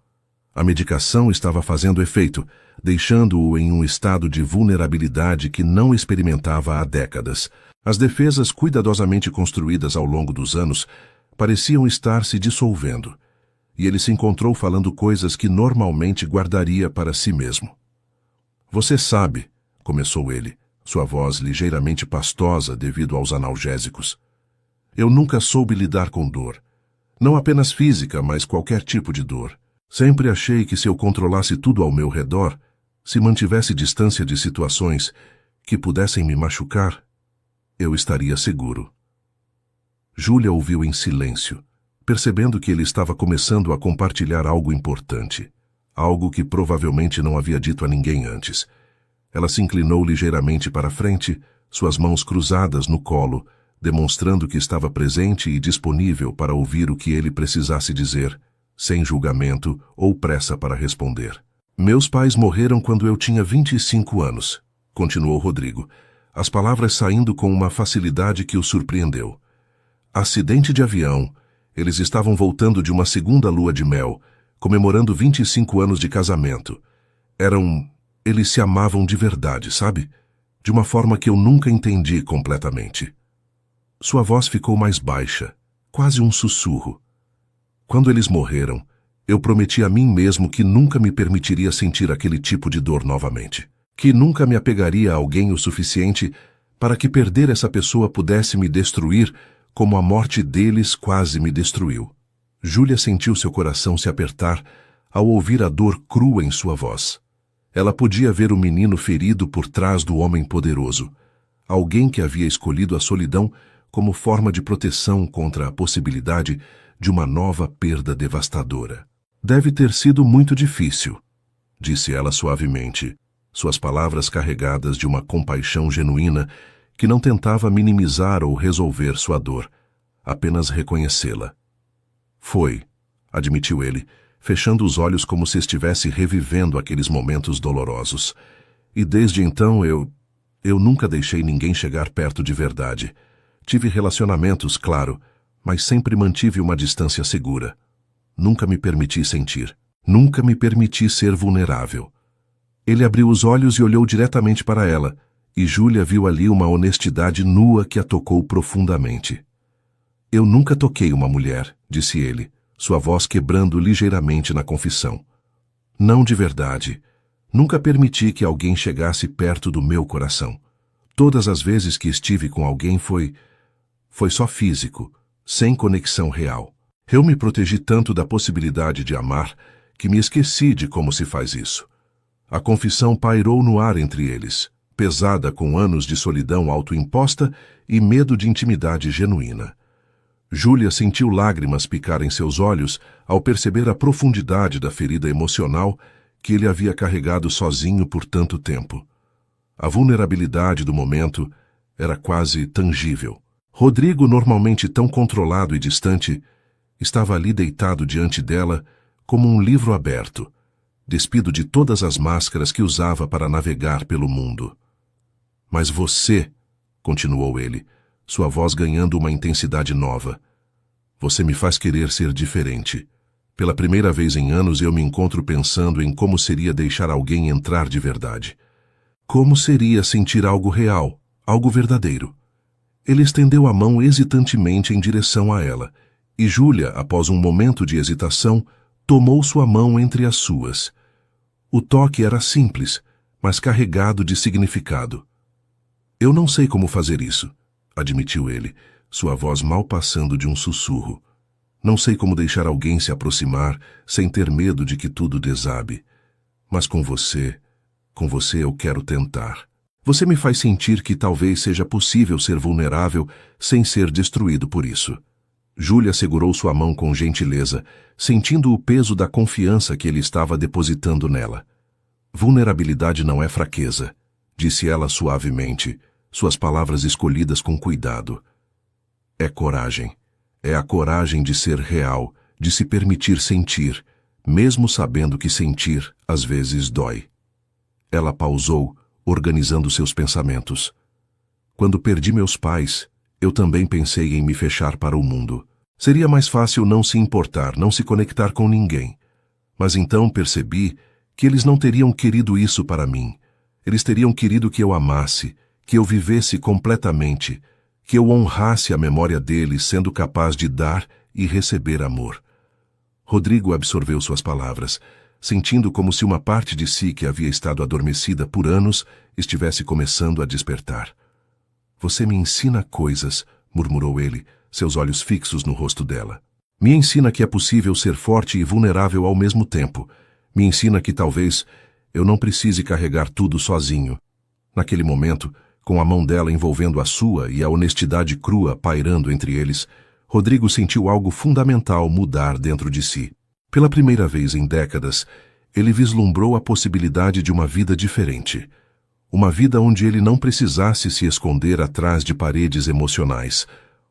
A medicação estava fazendo efeito, deixando-o em um estado de vulnerabilidade que não experimentava há décadas. As defesas cuidadosamente construídas ao longo dos anos pareciam estar se dissolvendo, e ele se encontrou falando coisas que normalmente guardaria para si mesmo. "Você sabe", começou ele, sua voz ligeiramente pastosa devido aos analgésicos. "Eu nunca soube lidar com dor. Não apenas física, mas qualquer tipo de dor. Sempre achei que se eu controlasse tudo ao meu redor, se mantivesse distância de situações que pudessem me machucar, eu estaria seguro." Júlia ouviu em silêncio, percebendo que ele estava começando a compartilhar algo importante, algo que provavelmente não havia dito a ninguém antes. Ela se inclinou ligeiramente para a frente, suas mãos cruzadas no colo, demonstrando que estava presente e disponível para ouvir o que ele precisasse dizer, sem julgamento ou pressa para responder. "Meus pais morreram quando eu tinha 25 anos, continuou Rodrigo, as palavras saindo com uma facilidade que o surpreendeu. "Acidente de avião. Eles estavam voltando de uma segunda lua de mel, comemorando 25 anos de casamento. Eles se amavam de verdade, sabe? De uma forma que eu nunca entendi completamente." Sua voz ficou mais baixa, quase um sussurro. "Quando eles morreram, eu prometi a mim mesmo que nunca me permitiria sentir aquele tipo de dor novamente. Que nunca me apegaria a alguém o suficiente para que perder essa pessoa pudesse me destruir como a morte deles quase me destruiu." Júlia sentiu seu coração se apertar ao ouvir a dor crua em sua voz. Ela podia ver o menino ferido por trás do homem poderoso, alguém que havia escolhido a solidão como forma de proteção contra a possibilidade de uma nova perda devastadora. "Deve ter sido muito difícil", disse ela suavemente, suas palavras carregadas de uma compaixão genuína que não tentava minimizar ou resolver sua dor, apenas reconhecê-la. "Foi", admitiu ele, fechando os olhos como se estivesse revivendo aqueles momentos dolorosos. "E desde então eu nunca deixei ninguém chegar perto de verdade. Tive relacionamentos, claro, mas sempre mantive uma distância segura. Nunca me permiti sentir." Nunca me permiti ser vulnerável. Ele abriu os olhos e olhou diretamente para ela, e Júlia viu ali uma honestidade nua que a tocou profundamente. Eu nunca toquei uma mulher, disse ele, sua voz quebrando ligeiramente na confissão. Não de verdade. Nunca permiti que alguém chegasse perto do meu coração. Todas as vezes que estive com alguém foi só físico, sem conexão real. Eu me protegi tanto da possibilidade de amar que me esqueci de como se faz isso. A confissão pairou no ar entre eles, pesada com anos de solidão autoimposta e medo de intimidade genuína. Júlia sentiu lágrimas picar em seus olhos ao perceber a profundidade da ferida emocional que ele havia carregado sozinho por tanto tempo. A vulnerabilidade do momento era quase tangível. Rodrigo, normalmente tão controlado e distante, estava ali deitado diante dela como um livro aberto, despido de todas as máscaras que usava para navegar pelo mundo. Mas você, continuou ele, sua voz ganhando uma intensidade nova, você me faz querer ser diferente. Pela primeira vez em anos eu me encontro pensando em como seria deixar alguém entrar de verdade. Como seria sentir algo real, algo verdadeiro? Ele estendeu a mão hesitantemente em direção a ela, e Júlia, após um momento de hesitação, tomou sua mão entre as suas. O toque era simples, mas carregado de significado. Eu não sei como fazer isso, admitiu ele, sua voz mal passando de um sussurro. Não sei como deixar alguém se aproximar sem ter medo de que tudo desabe. Mas com você eu quero tentar. Você me faz sentir que talvez seja possível ser vulnerável sem ser destruído por isso. Júlia segurou sua mão com gentileza, sentindo o peso da confiança que ele estava depositando nela. Vulnerabilidade não é fraqueza, disse ela suavemente, suas palavras escolhidas com cuidado. É coragem. É a coragem de ser real, de se permitir sentir, mesmo sabendo que sentir, às vezes, dói. Ela pausou, organizando seus pensamentos. Quando perdi meus pais, eu também pensei em me fechar para o mundo. Seria mais fácil não se importar, não se conectar com ninguém. Mas então percebi que eles não teriam querido isso para mim. Eles teriam querido que eu amasse, que eu vivesse completamente, que eu honrasse a memória deles sendo capaz de dar e receber amor. Rodrigo absorveu suas palavras, sentindo como se uma parte de si que havia estado adormecida por anos estivesse começando a despertar. Você me ensina coisas, murmurou ele, seus olhos fixos no rosto dela. Me ensina que é possível ser forte e vulnerável ao mesmo tempo. Me ensina que talvez eu não precise carregar tudo sozinho. Naquele momento, com a mão dela envolvendo a sua e a honestidade crua pairando entre eles, Rodrigo sentiu algo fundamental mudar dentro de si. Pela primeira vez em décadas, ele vislumbrou a possibilidade de uma vida diferente. Uma vida onde ele não precisasse se esconder atrás de paredes emocionais,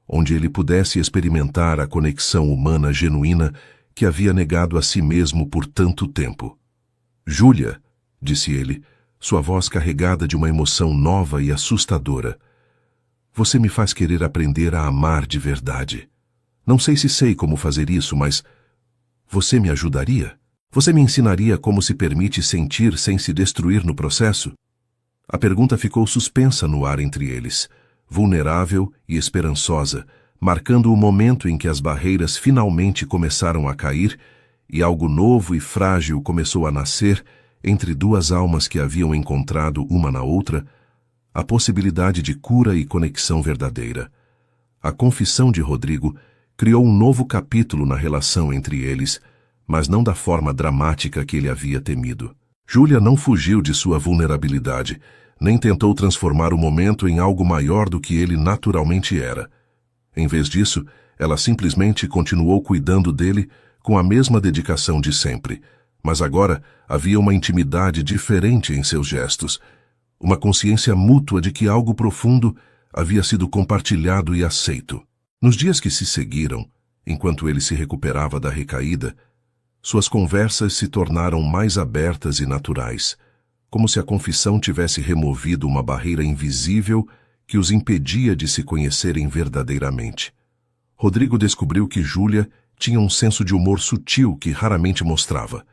onde ele pudesse experimentar a conexão humana genuína que havia negado a si mesmo por tanto tempo. Júlia, disse ele, sua voz carregada de uma emoção nova e assustadora. Você me faz querer aprender a amar de verdade. Não sei se sei como fazer isso, mas você me ajudaria? Você me ensinaria como se permite sentir sem se destruir no processo? A pergunta ficou suspensa no ar entre eles, vulnerável e esperançosa, marcando o momento em que as barreiras finalmente começaram a cair e algo novo e frágil começou a nascer entre duas almas que haviam encontrado uma na outra a possibilidade de cura e conexão verdadeira. A confissão de Rodrigo criou um novo capítulo na relação entre eles, mas não da forma dramática que ele havia temido. Júlia não fugiu de sua vulnerabilidade, nem tentou transformar o momento em algo maior do que ele naturalmente era. Em vez disso, ela simplesmente continuou cuidando dele com a mesma dedicação de sempre, mas agora havia uma intimidade diferente em seus gestos, uma consciência mútua de que algo profundo havia sido compartilhado e aceito. Nos dias que se seguiram, enquanto ele se recuperava da recaída, suas conversas se tornaram mais abertas e naturais, como se a confissão tivesse removido uma barreira invisível que os impedia de se conhecerem verdadeiramente. Rodrigo descobriu que Júlia tinha um senso de humor sutil que raramente mostrava.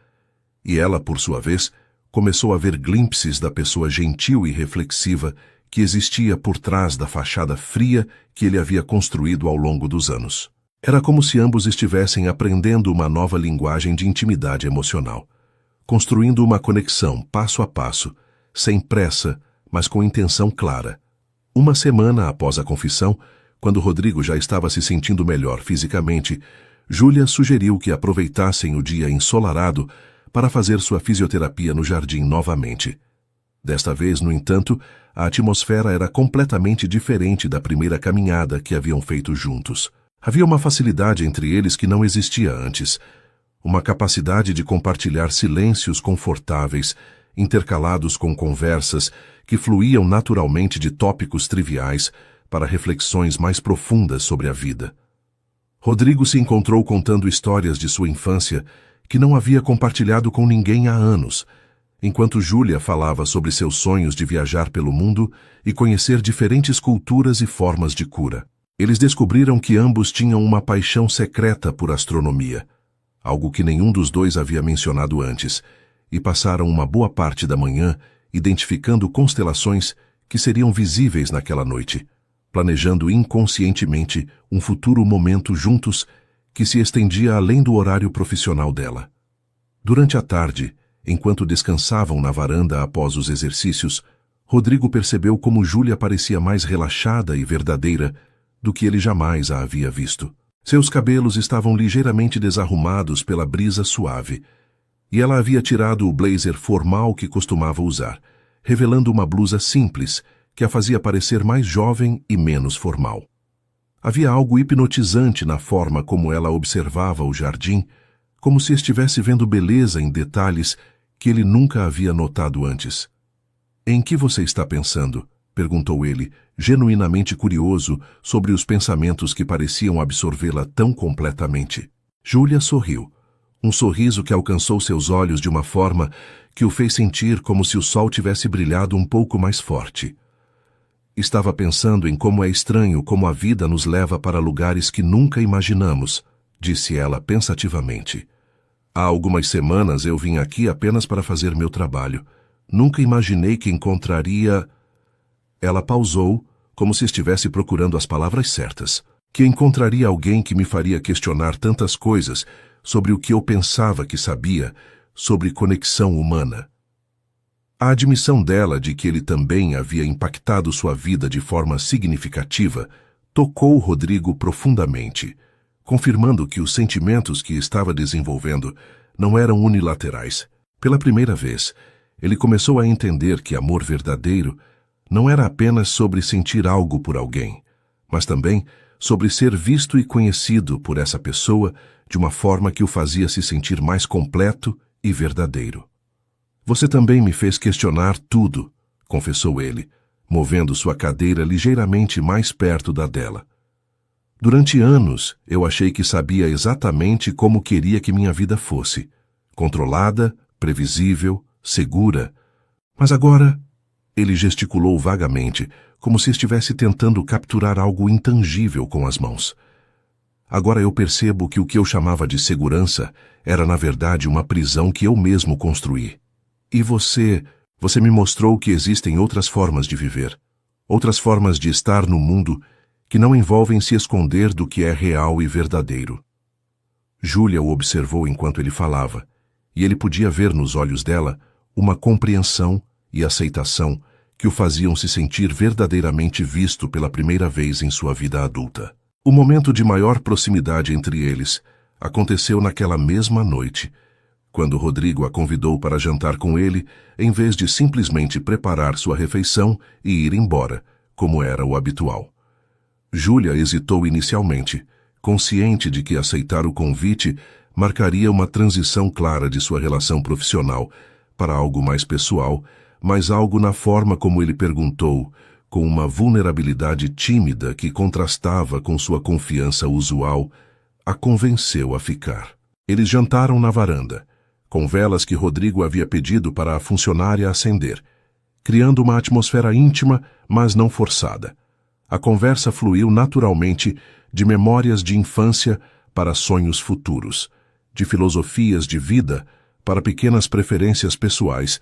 E ela, por sua vez, começou a ver glimpses da pessoa gentil e reflexiva que existia por trás da fachada fria que ele havia construído ao longo dos anos. Era como se ambos estivessem aprendendo uma nova linguagem de intimidade emocional, construindo uma conexão passo a passo, sem pressa, mas com intenção clara. Uma semana após a confissão, quando Rodrigo já estava se sentindo melhor fisicamente, Júlia sugeriu que aproveitassem o dia ensolarado para fazer sua fisioterapia no jardim novamente. Desta vez, no entanto, a atmosfera era completamente diferente da primeira caminhada que haviam feito juntos. Havia uma facilidade entre eles que não existia antes, uma capacidade de compartilhar silêncios confortáveis, intercalados com conversas que fluíam naturalmente de tópicos triviais para reflexões mais profundas sobre a vida. Rodrigo se encontrou contando histórias de sua infância que não havia compartilhado com ninguém há anos, enquanto Júlia falava sobre seus sonhos de viajar pelo mundo e conhecer diferentes culturas e formas de cura. Eles descobriram que ambos tinham uma paixão secreta por astronomia, algo que nenhum dos dois havia mencionado antes, e passaram uma boa parte da manhã identificando constelações que seriam visíveis naquela noite, planejando inconscientemente um futuro momento juntos que se estendia além do horário profissional dela. Durante a tarde, enquanto descansavam na varanda após os exercícios, Rodrigo percebeu como Júlia parecia mais relaxada e verdadeira do que ele jamais a havia visto. Seus cabelos estavam ligeiramente desarrumados pela brisa suave, e ela havia tirado o blazer formal que costumava usar, revelando uma blusa simples que a fazia parecer mais jovem e menos formal. Havia algo hipnotizante na forma como ela observava o jardim, como se estivesse vendo beleza em detalhes que ele nunca havia notado antes. "Em que você está pensando?" perguntou ele, genuinamente curioso sobre os pensamentos que pareciam absorvê-la tão completamente. Júlia sorriu, um sorriso que alcançou seus olhos de uma forma que o fez sentir como se o sol tivesse brilhado um pouco mais forte. "Estava pensando em como é estranho como a vida nos leva para lugares que nunca imaginamos", disse ela pensativamente. "Há algumas semanas eu vim aqui apenas para fazer meu trabalho. Nunca imaginei que encontraria..." Ela pausou, como se estivesse procurando as palavras certas. "Que encontraria alguém que me faria questionar tantas coisas sobre o que eu pensava que sabia sobre conexão humana." A admissão dela de que ele também havia impactado sua vida de forma significativa tocou Rodrigo profundamente, confirmando que os sentimentos que estava desenvolvendo não eram unilaterais. Pela primeira vez, ele começou a entender que amor verdadeiro não era apenas sobre sentir algo por alguém, mas também sobre ser visto e conhecido por essa pessoa de uma forma que o fazia se sentir mais completo e verdadeiro. "Você também me fez questionar tudo", confessou ele, movendo sua cadeira ligeiramente mais perto da dela. "Durante anos, eu achei que sabia exatamente como queria que minha vida fosse. Controlada, previsível, segura. Mas agora..." Ele gesticulou vagamente, como se estivesse tentando capturar algo intangível com as mãos. "Agora eu percebo que o que eu chamava de segurança era, na verdade, uma prisão que eu mesmo construí. E você me mostrou que existem outras formas de viver, outras formas de estar no mundo que não envolvem se esconder do que é real e verdadeiro." Júlia o observou enquanto ele falava, e ele podia ver nos olhos dela uma compreensão e aceitação que o faziam se sentir verdadeiramente visto pela primeira vez em sua vida adulta. O momento de maior proximidade entre eles aconteceu naquela mesma noite, quando Rodrigo a convidou para jantar com ele, em vez de simplesmente preparar sua refeição e ir embora, como era o habitual. Júlia hesitou inicialmente, consciente de que aceitar o convite marcaria uma transição clara de sua relação profissional para algo mais pessoal, mas algo na forma como ele perguntou, com uma vulnerabilidade tímida que contrastava com sua confiança usual, a convenceu a ficar. Eles jantaram na varanda, com velas que Rodrigo havia pedido para a funcionária acender, criando uma atmosfera íntima, mas não forçada. A conversa fluiu naturalmente de memórias de infância para sonhos futuros, de filosofias de vida para pequenas preferências pessoais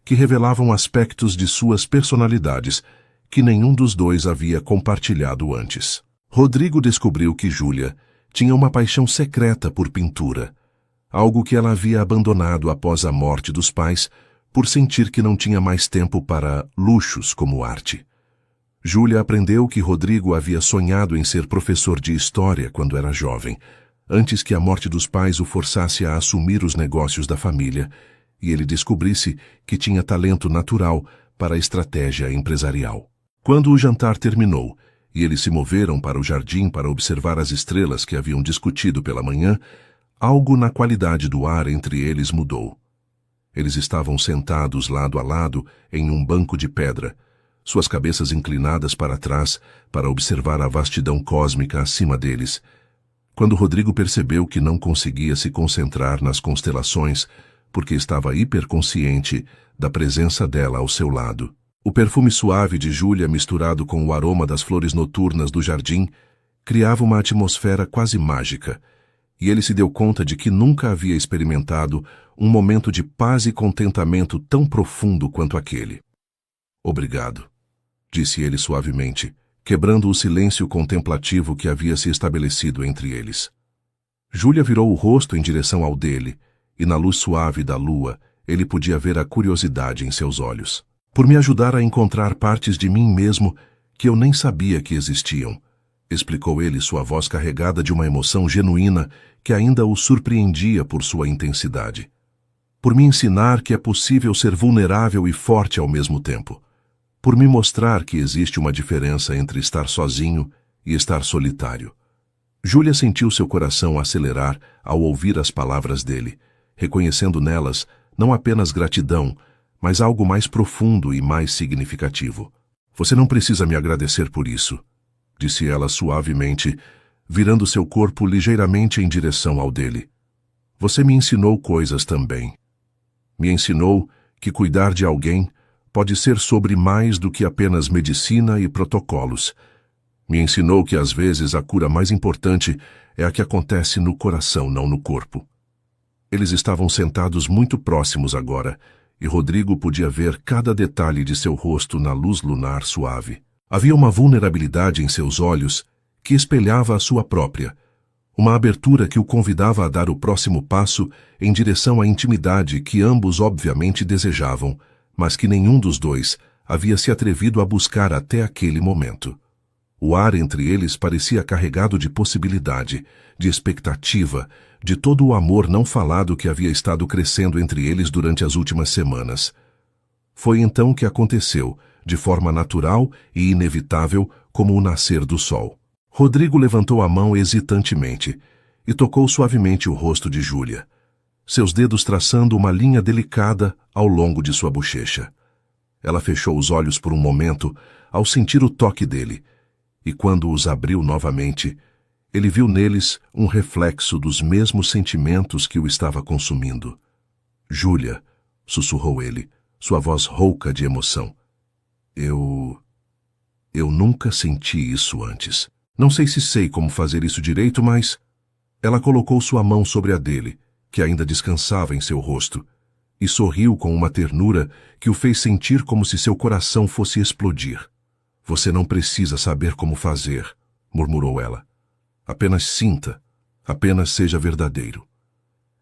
que revelavam aspectos de suas personalidades que nenhum dos dois havia compartilhado antes. Rodrigo descobriu que Júlia tinha uma paixão secreta por pintura, algo que ela havia abandonado após a morte dos pais por sentir que não tinha mais tempo para luxos como arte. Júlia aprendeu que Rodrigo havia sonhado em ser professor de história quando era jovem, antes que a morte dos pais o forçasse a assumir os negócios da família e ele descobrisse que tinha talento natural para a estratégia empresarial. Quando o jantar terminou e eles se moveram para o jardim para observar as estrelas que haviam discutido pela manhã, algo na qualidade do ar entre eles mudou. Eles estavam sentados lado a lado em um banco de pedra, suas cabeças inclinadas para trás para observar a vastidão cósmica acima deles. Quando Rodrigo percebeu que não conseguia se concentrar nas constelações porque estava hiperconsciente da presença dela ao seu lado. O perfume suave de Júlia misturado com o aroma das flores noturnas do jardim criava uma atmosfera quase mágica, e ele se deu conta de que nunca havia experimentado um momento de paz e contentamento tão profundo quanto aquele. "Obrigado", disse ele suavemente, quebrando o silêncio contemplativo que havia se estabelecido entre eles. Júlia virou o rosto em direção ao dele, e na luz suave da lua ele podia ver a curiosidade em seus olhos. "Por me ajudar a encontrar partes de mim mesmo que eu nem sabia que existiam", explicou ele, sua voz carregada de uma emoção genuína que ainda o surpreendia por sua intensidade. "Por me ensinar que é possível ser vulnerável e forte ao mesmo tempo. Por me mostrar que existe uma diferença entre estar sozinho e estar solitário." Júlia sentiu seu coração acelerar ao ouvir as palavras dele, reconhecendo nelas não apenas gratidão, mas algo mais profundo e mais significativo. "Você não precisa me agradecer por isso", disse ela suavemente, virando seu corpo ligeiramente em direção ao dele. "Você me ensinou coisas também. Me ensinou que cuidar de alguém pode ser sobre mais do que apenas medicina e protocolos. Me ensinou que às vezes a cura mais importante é a que acontece no coração, não no corpo." Eles estavam sentados muito próximos agora, e Rodrigo podia ver cada detalhe de seu rosto na luz lunar suave. Havia uma vulnerabilidade em seus olhos que espelhava a sua própria, uma abertura que o convidava a dar o próximo passo em direção à intimidade que ambos obviamente desejavam, mas que nenhum dos dois havia se atrevido a buscar até aquele momento. O ar entre eles parecia carregado de possibilidade, de expectativa, de todo o amor não falado que havia estado crescendo entre eles durante as últimas semanas. Foi então que aconteceu, de forma natural e inevitável, como o nascer do sol. Rodrigo levantou a mão hesitantemente e tocou suavemente o rosto de Júlia, seus dedos traçando uma linha delicada ao longo de sua bochecha. Ela fechou os olhos por um momento ao sentir o toque dele, e quando os abriu novamente, ele viu neles um reflexo dos mesmos sentimentos que o estava consumindo. "Júlia", sussurrou ele, sua voz rouca de emoção. Eu nunca senti isso antes. Não sei se sei como fazer isso direito, mas..." Ela colocou sua mão sobre a dele, que ainda descansava em seu rosto, e sorriu com uma ternura que o fez sentir como se seu coração fosse explodir. "Você não precisa saber como fazer", murmurou ela. "Apenas sinta, apenas seja verdadeiro."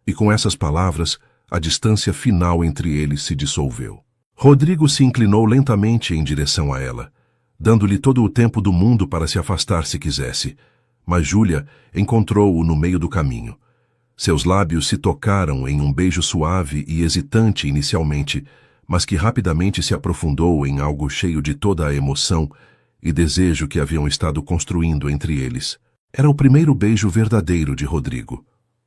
E com essas palavras, a distância final entre eles se dissolveu. Rodrigo se inclinou lentamente em direção a ela, dando-lhe todo o tempo do mundo para se afastar se quisesse, mas Júlia encontrou-o no meio do caminho. Seus lábios se tocaram em um beijo suave e hesitante inicialmente, mas que rapidamente se aprofundou em algo cheio de toda a emoção e desejo que haviam estado construindo entre eles. Era o primeiro beijo verdadeiro de Rodrigo,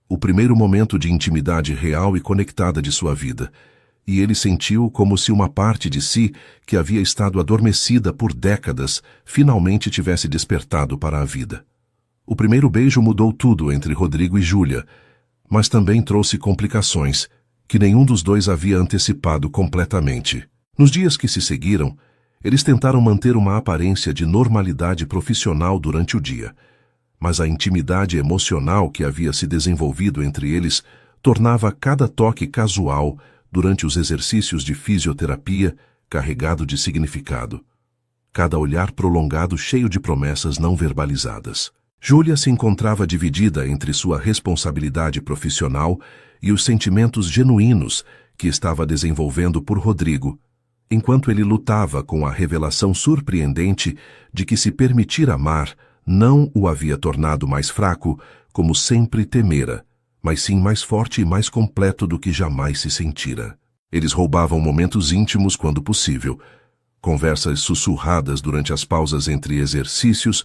o primeiro momento de intimidade real e conectada de sua vida, e ele sentiu como se uma parte de si, que havia estado adormecida por décadas, finalmente tivesse despertado para a vida. O primeiro beijo mudou tudo entre Rodrigo e Júlia, mas também trouxe complicações que nenhum dos dois havia antecipado completamente. Nos dias que se seguiram, eles tentaram manter uma aparência de normalidade profissional durante o dia, mas a intimidade emocional que havia se desenvolvido entre eles tornava cada toque casual durante os exercícios de fisioterapia carregado de significado. Cada olhar prolongado cheio de promessas não verbalizadas. Júlia se encontrava dividida entre sua responsabilidade profissional e os sentimentos genuínos que estava desenvolvendo por Rodrigo, enquanto ele lutava com a revelação surpreendente de que se permitir amar não o havia tornado mais fraco, como sempre temera, mas sim mais forte e mais completo do que jamais se sentira. Eles roubavam momentos íntimos quando possível, conversas sussurradas durante as pausas entre exercícios,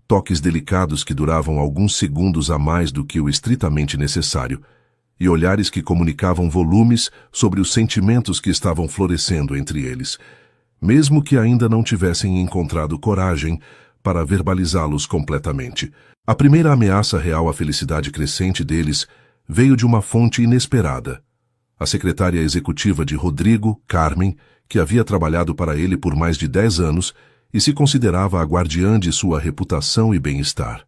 toques delicados que duravam alguns segundos a mais do que o estritamente necessário, e olhares que comunicavam volumes sobre os sentimentos que estavam florescendo entre eles, mesmo que ainda não tivessem encontrado coragem para verbalizá-los completamente. A primeira ameaça real à felicidade crescente deles veio de uma fonte inesperada. A secretária executiva de Rodrigo, Carmen, que havia trabalhado para ele por mais de 10 anos e se considerava a guardiã de sua reputação e bem-estar.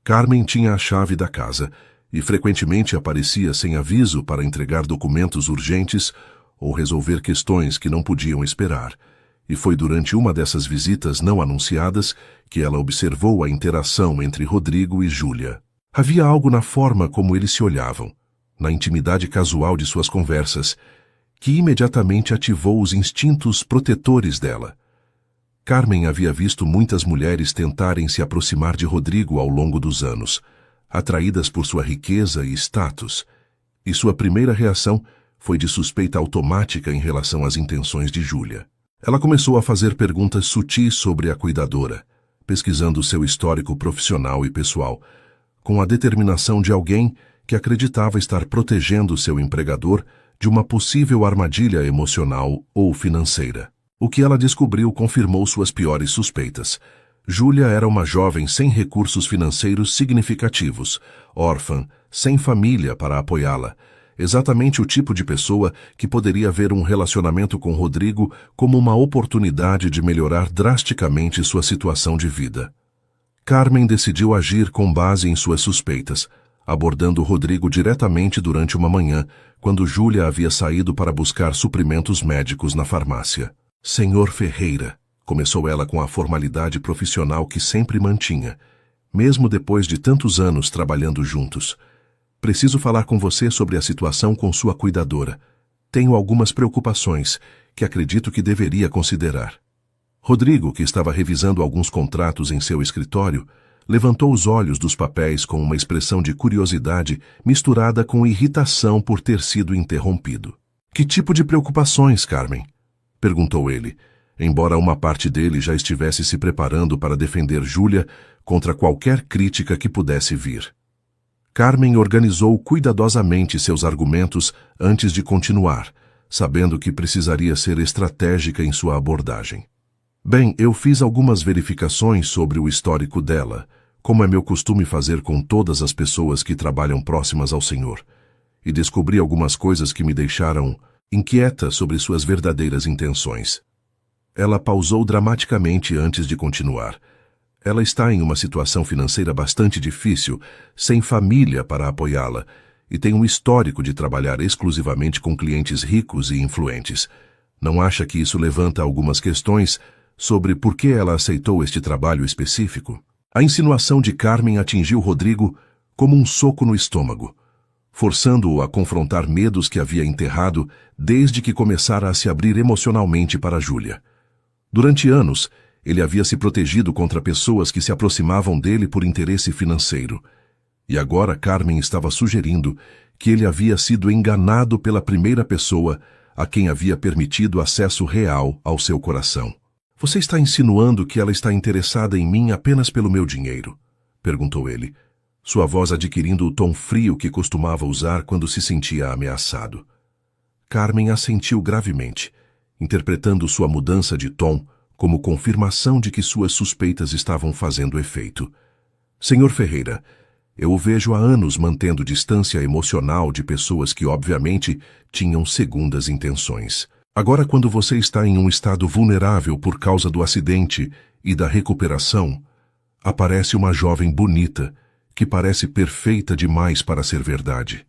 Carmen tinha a chave da casa e frequentemente aparecia sem aviso para entregar documentos urgentes ou resolver questões que não podiam esperar, e foi durante uma dessas visitas não anunciadas que ela observou a interação entre Rodrigo e Júlia. Havia algo na forma como eles se olhavam, na intimidade casual de suas conversas, que imediatamente ativou os instintos protetores dela. Carmen havia visto muitas mulheres tentarem se aproximar de Rodrigo ao longo dos anos, atraídas por sua riqueza e status, e sua primeira reação foi de suspeita automática em relação às intenções de Júlia. Ela começou a fazer perguntas sutis sobre a cuidadora, pesquisando seu histórico profissional e pessoal, com a determinação de alguém que acreditava estar protegendo seu empregador de uma possível armadilha emocional ou financeira. O que ela descobriu confirmou suas piores suspeitas. Júlia era uma jovem sem recursos financeiros significativos, órfã, sem família para apoiá-la, exatamente o tipo de pessoa que poderia ver um relacionamento com Rodrigo como uma oportunidade de melhorar drasticamente sua situação de vida. Carmen decidiu agir com base em suas suspeitas, abordando Rodrigo diretamente durante uma manhã, quando Júlia havia saído para buscar suprimentos médicos na farmácia. Senhor Ferreira, começou ela com a formalidade profissional que sempre mantinha, mesmo depois de tantos anos trabalhando juntos. Preciso falar com você sobre a situação com sua cuidadora. Tenho algumas preocupações que acredito que deveria considerar. Rodrigo, que estava revisando alguns contratos em seu escritório, levantou os olhos dos papéis com uma expressão de curiosidade misturada com irritação por ter sido interrompido. Que tipo de preocupações, Carmen? Perguntou ele, embora uma parte dele já estivesse se preparando para defender Júlia contra qualquer crítica que pudesse vir. Carmen organizou cuidadosamente seus argumentos antes de continuar, sabendo que precisaria ser estratégica em sua abordagem. Bem, eu fiz algumas verificações sobre o histórico dela, como é meu costume fazer com todas as pessoas que trabalham próximas ao Senhor, e descobri algumas coisas que me deixaram inquieta sobre suas verdadeiras intenções. Ela pausou dramaticamente antes de continuar. Ela está em uma situação financeira bastante difícil, sem família para apoiá-la, e tem um histórico de trabalhar exclusivamente com clientes ricos e influentes. Não acha que isso levanta algumas questões sobre por que ela aceitou este trabalho específico? A insinuação de Carmen atingiu Rodrigo como um soco no estômago, forçando-o a confrontar medos que havia enterrado desde que começara a se abrir emocionalmente para Júlia. Durante anos, ele havia se protegido contra pessoas que se aproximavam dele por interesse financeiro. E agora Carmen estava sugerindo que ele havia sido enganado pela primeira pessoa a quem havia permitido acesso real ao seu coração. Você está insinuando que ela está interessada em mim apenas pelo meu dinheiro? Perguntou ele, sua voz adquirindo o tom frio que costumava usar quando se sentia ameaçado. Carmen assentiu gravemente, interpretando sua mudança de tom como confirmação de que suas suspeitas estavam fazendo efeito. Senhor Ferreira, eu o vejo há anos mantendo distância emocional de pessoas que, obviamente, tinham segundas intenções. Agora, quando você está em um estado vulnerável por causa do acidente e da recuperação, aparece uma jovem bonita, que parece perfeita demais para ser verdade.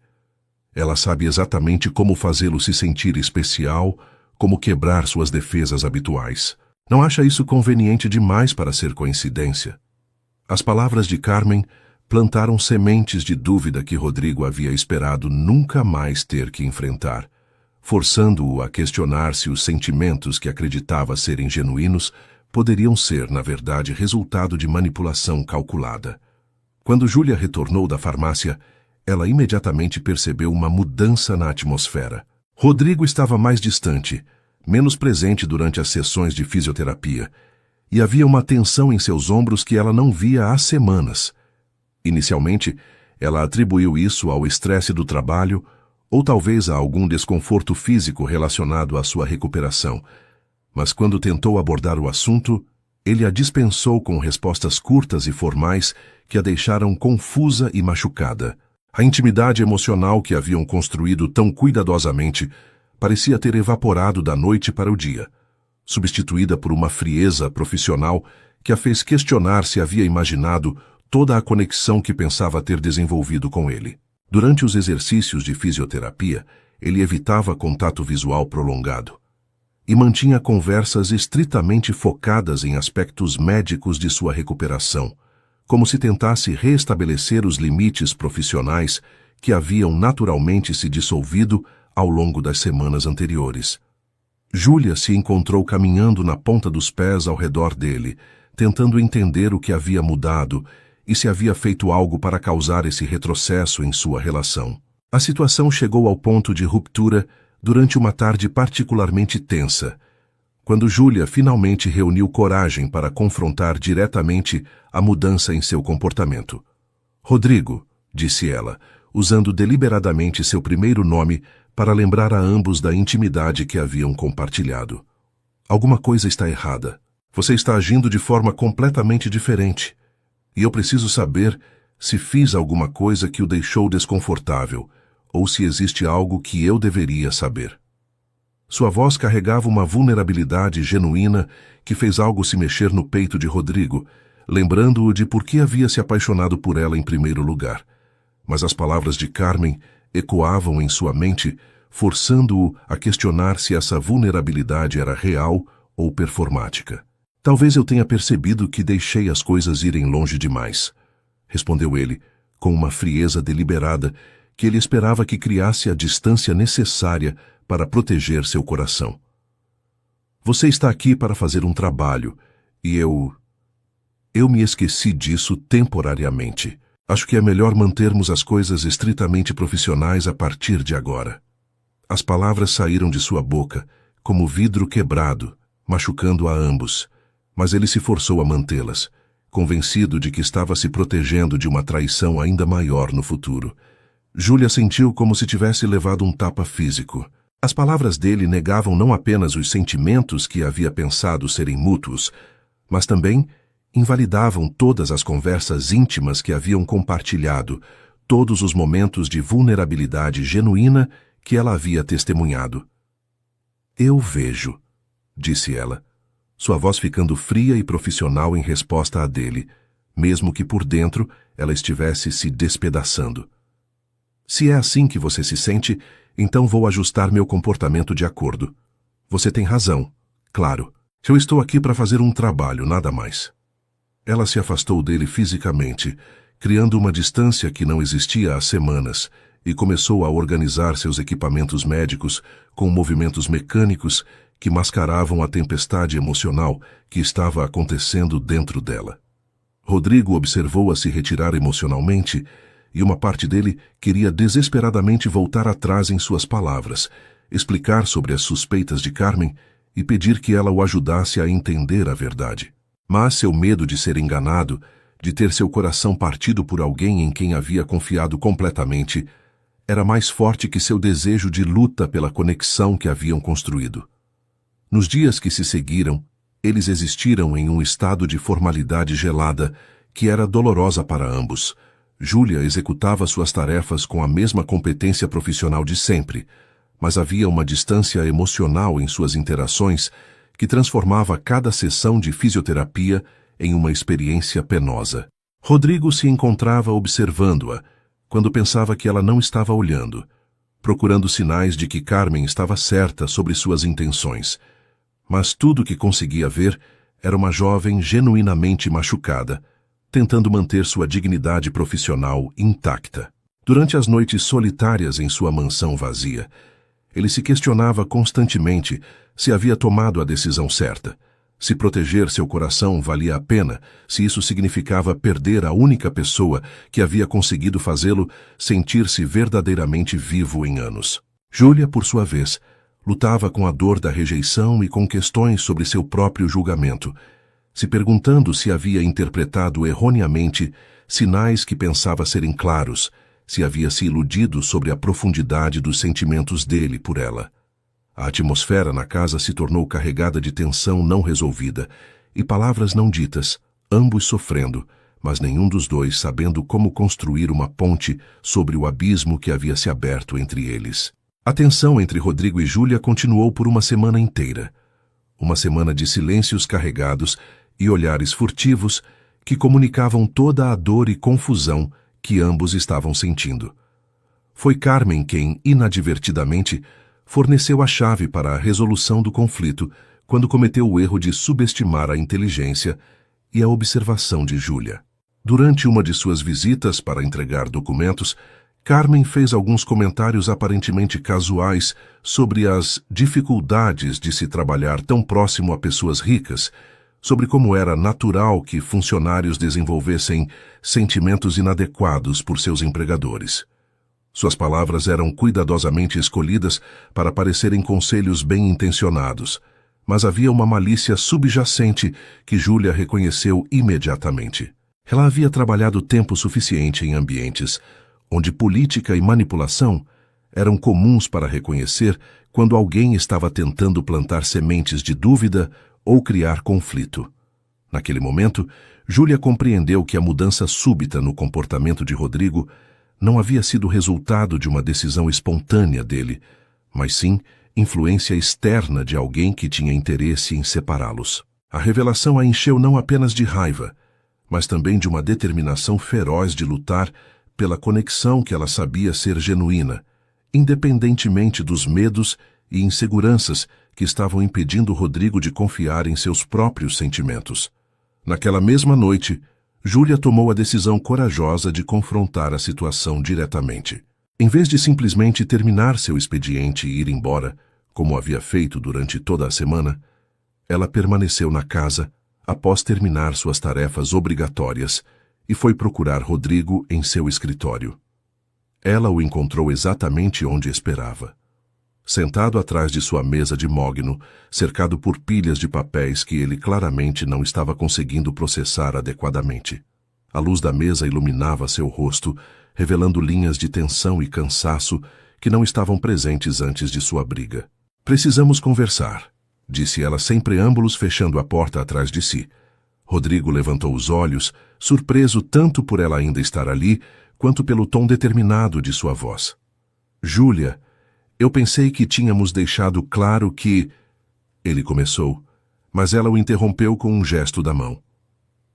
Ela sabe exatamente como fazê-lo se sentir especial, como quebrar suas defesas habituais. Não acha isso conveniente demais para ser coincidência? As palavras de Carmen plantaram sementes de dúvida que Rodrigo havia esperado nunca mais ter que enfrentar, forçando-o a questionar se os sentimentos que acreditava serem genuínos poderiam ser, na verdade, resultado de manipulação calculada. Quando Júlia retornou da farmácia, ela imediatamente percebeu uma mudança na atmosfera. Rodrigo estava mais distante, menos presente durante as sessões de fisioterapia, e havia uma tensão em seus ombros que ela não via há semanas. Inicialmente, ela atribuiu isso ao estresse do trabalho ou talvez a algum desconforto físico relacionado à sua recuperação, mas quando tentou abordar o assunto, ele a dispensou com respostas curtas e formais que a deixaram confusa e machucada. A intimidade emocional que haviam construído tão cuidadosamente parecia ter evaporado da noite para o dia, substituída por uma frieza profissional que a fez questionar se havia imaginado toda a conexão que pensava ter desenvolvido com ele. Durante os exercícios de fisioterapia, ele evitava contato visual prolongado e mantinha conversas estritamente focadas em aspectos médicos de sua recuperação, como se tentasse reestabelecer os limites profissionais que haviam naturalmente se dissolvido ao longo das semanas anteriores. Júlia se encontrou caminhando na ponta dos pés ao redor dele, tentando entender o que havia mudado e se havia feito algo para causar esse retrocesso em sua relação. A situação chegou ao ponto de ruptura durante uma tarde particularmente tensa, quando Júlia finalmente reuniu coragem para confrontar diretamente a mudança em seu comportamento. Rodrigo, disse ela, usando deliberadamente seu primeiro nome para lembrar a ambos da intimidade que haviam compartilhado. Alguma coisa está errada. Você está agindo de forma completamente diferente. E eu preciso saber se fiz alguma coisa que o deixou desconfortável, ou se existe algo que eu deveria saber. Sua voz carregava uma vulnerabilidade genuína que fez algo se mexer no peito de Rodrigo, lembrando-o de por que havia se apaixonado por ela em primeiro lugar. Mas as palavras de Carmen ecoavam em sua mente, forçando-o a questionar se essa vulnerabilidade era real ou performática. Talvez eu tenha percebido que deixei as coisas irem longe demais, respondeu ele, com uma frieza deliberada que ele esperava que criasse a distância necessária para proteger seu coração. Você está aqui para fazer um trabalho, e eu me esqueci disso temporariamente. Acho que é melhor mantermos as coisas estritamente profissionais a partir de agora. As palavras saíram de sua boca, como vidro quebrado, machucando a ambos, mas ele se forçou a mantê-las, convencido de que estava se protegendo de uma traição ainda maior no futuro. Júlia sentiu como se tivesse levado um tapa físico. As palavras dele negavam não apenas os sentimentos que havia pensado serem mútuos, mas também invalidavam todas as conversas íntimas que haviam compartilhado, todos os momentos de vulnerabilidade genuína que ela havia testemunhado. Eu vejo, disse ela, sua voz ficando fria e profissional em resposta à dele, mesmo que por dentro ela estivesse se despedaçando. Se é assim que você se sente, então vou ajustar meu comportamento de acordo. Você tem razão, claro. Eu estou aqui para fazer um trabalho, nada mais. Ela se afastou dele fisicamente, criando uma distância que não existia há semanas, e começou a organizar seus equipamentos médicos com movimentos mecânicos que mascaravam a tempestade emocional que estava acontecendo dentro dela. Rodrigo observou-a se retirar emocionalmente, e uma parte dele queria desesperadamente voltar atrás em suas palavras, explicar sobre as suspeitas de Carmen e pedir que ela o ajudasse a entender a verdade. Mas seu medo de ser enganado, de ter seu coração partido por alguém em quem havia confiado completamente, era mais forte que seu desejo de luta pela conexão que haviam construído. Nos dias que se seguiram, eles existiram em um estado de formalidade gelada que era dolorosa para ambos. Júlia executava suas tarefas com a mesma competência profissional de sempre, mas havia uma distância emocional em suas interações que transformava cada sessão de fisioterapia em uma experiência penosa. Rodrigo se encontrava observando-a, quando pensava que ela não estava olhando, procurando sinais de que Carmen estava certa sobre suas intenções. Mas tudo que conseguia ver era uma jovem genuinamente machucada, tentando manter sua dignidade profissional intacta. Durante as noites solitárias em sua mansão vazia, ele se questionava constantemente se havia tomado a decisão certa, se proteger seu coração valia a pena, se isso significava perder a única pessoa que havia conseguido fazê-lo sentir-se verdadeiramente vivo em anos. Júlia, por sua vez, lutava com a dor da rejeição e com questões sobre seu próprio julgamento, se perguntando se havia interpretado erroneamente sinais que pensava serem claros, se havia se iludido sobre a profundidade dos sentimentos dele por ela. A atmosfera na casa se tornou carregada de tensão não resolvida e palavras não ditas, ambos sofrendo, mas nenhum dos dois sabendo como construir uma ponte sobre o abismo que havia se aberto entre eles. A tensão entre Rodrigo e Júlia continuou por uma semana inteira. Uma semana de silêncios carregados e olhares furtivos que comunicavam toda a dor e confusão que ambos estavam sentindo. Foi Carmen quem, inadvertidamente, forneceu a chave para a resolução do conflito quando cometeu o erro de subestimar a inteligência e a observação de Júlia. Durante uma de suas visitas para entregar documentos, Carmen fez alguns comentários aparentemente casuais sobre as dificuldades de se trabalhar tão próximo a pessoas ricas, sobre como era natural que funcionários desenvolvessem sentimentos inadequados por seus empregadores. Suas palavras eram cuidadosamente escolhidas para parecerem conselhos bem-intencionados, mas havia uma malícia subjacente que Júlia reconheceu imediatamente. Ela havia trabalhado tempo suficiente em ambientes onde política e manipulação eram comuns para reconhecer quando alguém estava tentando plantar sementes de dúvida ou criar conflito. Naquele momento, Júlia compreendeu que a mudança súbita no comportamento de Rodrigo não havia sido resultado de uma decisão espontânea dele, mas sim influência externa de alguém que tinha interesse em separá-los. A revelação a encheu não apenas de raiva, mas também de uma determinação feroz de lutar pela conexão que ela sabia ser genuína, independentemente dos medos e inseguranças que estavam impedindo Rodrigo de confiar em seus próprios sentimentos. Naquela mesma noite, Júlia tomou a decisão corajosa de confrontar a situação diretamente. Em vez de simplesmente terminar seu expediente e ir embora, como havia feito durante toda a semana, ela permaneceu na casa após terminar suas tarefas obrigatórias e foi procurar Rodrigo em seu escritório. Ela o encontrou exatamente onde esperava. Sentado atrás de sua mesa de mogno, cercado por pilhas de papéis que ele claramente não estava conseguindo processar adequadamente. A luz da mesa iluminava seu rosto, revelando linhas de tensão e cansaço que não estavam presentes antes de sua briga. "Precisamos conversar", disse ela sem preâmbulos, fechando a porta atrás de si. Rodrigo levantou os olhos, surpreso tanto por ela ainda estar ali, quanto pelo tom determinado de sua voz. "Júlia, eu pensei que tínhamos deixado claro que..." Ele começou, mas ela o interrompeu com um gesto da mão.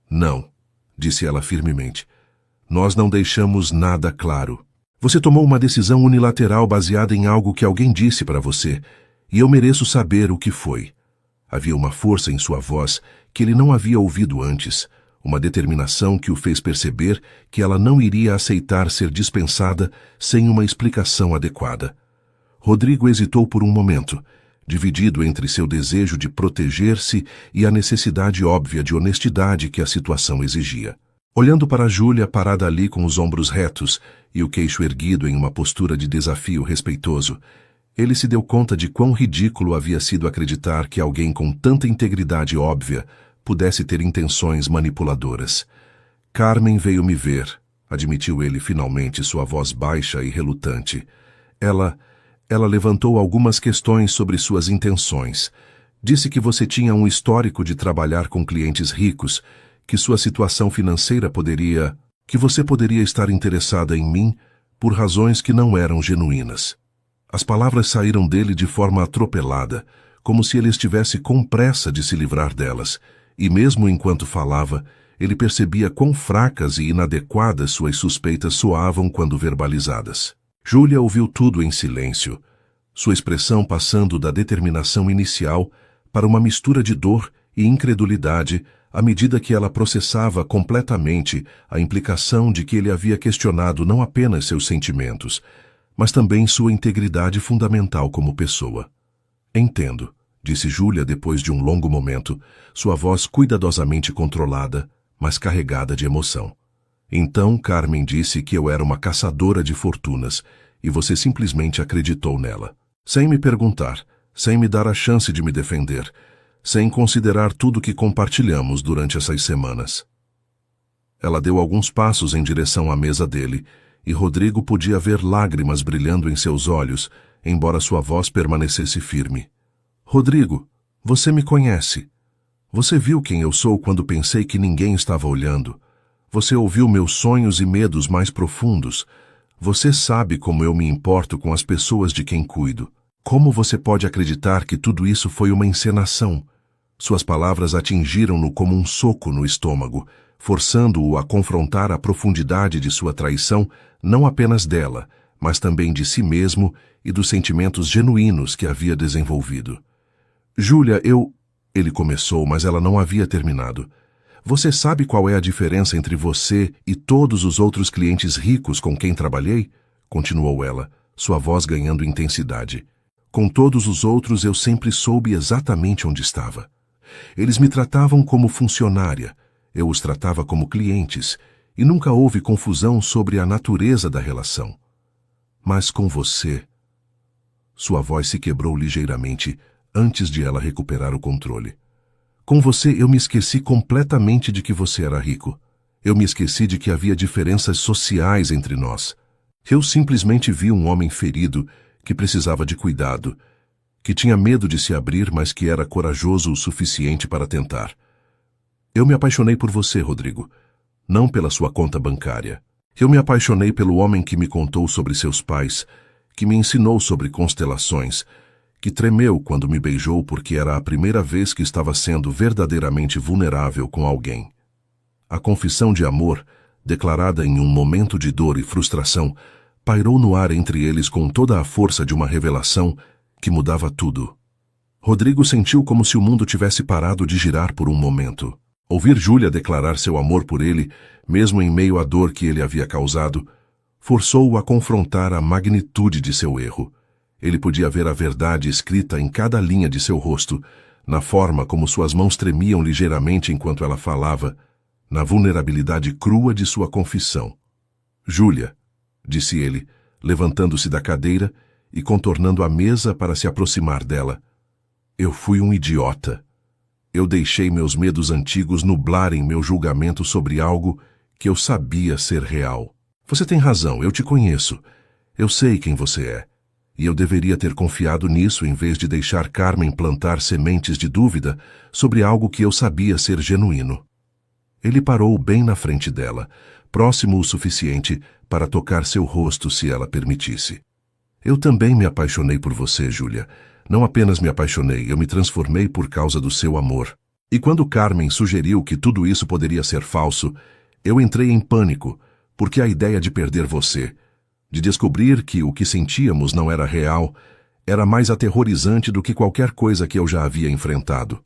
"Não", disse ela firmemente. "Nós não deixamos nada claro. Você tomou uma decisão unilateral baseada em algo que alguém disse para você, e eu mereço saber o que foi." Havia uma força em sua voz que ele não havia ouvido antes, uma determinação que o fez perceber que ela não iria aceitar ser dispensada sem uma explicação adequada. Rodrigo hesitou por um momento, dividido entre seu desejo de proteger-se e a necessidade óbvia de honestidade que a situação exigia. Olhando para Júlia parada ali com os ombros retos e o queixo erguido em uma postura de desafio respeitoso, ele se deu conta de quão ridículo havia sido acreditar que alguém com tanta integridade óbvia pudesse ter intenções manipuladoras. "Carmen veio me ver", admitiu ele finalmente, sua voz baixa e relutante. Ela levantou algumas questões sobre suas intenções. Disse que você tinha um histórico de trabalhar com clientes ricos, que sua situação financeira que você poderia estar interessada em mim por razões que não eram genuínas. As palavras saíram dele de forma atropelada, como se ele estivesse com pressa de se livrar delas, e mesmo enquanto falava, ele percebia quão fracas e inadequadas suas suspeitas soavam quando verbalizadas. Júlia ouviu tudo em silêncio, sua expressão passando da determinação inicial para uma mistura de dor e incredulidade à medida que ela processava completamente a implicação de que ele havia questionado não apenas seus sentimentos, mas também sua integridade fundamental como pessoa. Entendo, disse Júlia depois de um longo momento, sua voz cuidadosamente controlada, mas carregada de emoção. Então Carmen disse que eu era uma caçadora de fortunas e você simplesmente acreditou nela. Sem me perguntar, sem me dar a chance de me defender, sem considerar tudo que compartilhamos durante essas semanas. Ela deu alguns passos em direção à mesa dele, e Rodrigo podia ver lágrimas brilhando em seus olhos, embora sua voz permanecesse firme. Rodrigo, você me conhece. Você viu quem eu sou quando pensei que ninguém estava olhando. Você ouviu meus sonhos e medos mais profundos. Você sabe como eu me importo com as pessoas de quem cuido. Como você pode acreditar que tudo isso foi uma encenação? Suas palavras atingiram-no como um soco no estômago, forçando-o a confrontar a profundidade de sua traição, não apenas dela, mas também de si mesmo e dos sentimentos genuínos que havia desenvolvido. Júlia, Ele começou, mas ela não havia terminado. Você sabe qual é a diferença entre você e todos os outros clientes ricos com quem trabalhei? Continuou ela, sua voz ganhando intensidade. Com todos os outros eu sempre soube exatamente onde estava. Eles me tratavam como funcionária, eu os tratava como clientes, e nunca houve confusão sobre a natureza da relação. Mas com você... Sua voz se quebrou ligeiramente antes de ela recuperar o controle. Com você eu me esqueci completamente de que você era rico. Eu me esqueci de que havia diferenças sociais entre nós. Eu simplesmente vi um homem ferido que precisava de cuidado, que tinha medo de se abrir, mas que era corajoso o suficiente para tentar. Eu me apaixonei por você, Rodrigo, não pela sua conta bancária. Eu me apaixonei pelo homem que me contou sobre seus pais, que me ensinou sobre constelações, que tremeu quando me beijou porque era a primeira vez que estava sendo verdadeiramente vulnerável com alguém. A confissão de amor, declarada em um momento de dor e frustração, pairou no ar entre eles com toda a força de uma revelação que mudava tudo. Rodrigo sentiu como se o mundo tivesse parado de girar por um momento. Ouvir Júlia declarar seu amor por ele, mesmo em meio à dor que ele havia causado, forçou-o a confrontar a magnitude de seu erro. Ele podia ver a verdade escrita em cada linha de seu rosto, na forma como suas mãos tremiam ligeiramente enquanto ela falava, na vulnerabilidade crua de sua confissão. Júlia, disse ele, levantando-se da cadeira e contornando a mesa para se aproximar dela. Eu fui um idiota. Eu deixei meus medos antigos nublarem meu julgamento sobre algo que eu sabia ser real. Você tem razão, eu te conheço. Eu sei quem você é. E eu deveria ter confiado nisso em vez de deixar Carmen plantar sementes de dúvida sobre algo que eu sabia ser genuíno. Ele parou bem na frente dela, próximo o suficiente para tocar seu rosto se ela permitisse. Eu também me apaixonei por você, Júlia. Não apenas me apaixonei, eu me transformei por causa do seu amor. E quando Carmen sugeriu que tudo isso poderia ser falso, eu entrei em pânico, porque a ideia de perder você, de descobrir que o que sentíamos não era real, era mais aterrorizante do que qualquer coisa que eu já havia enfrentado.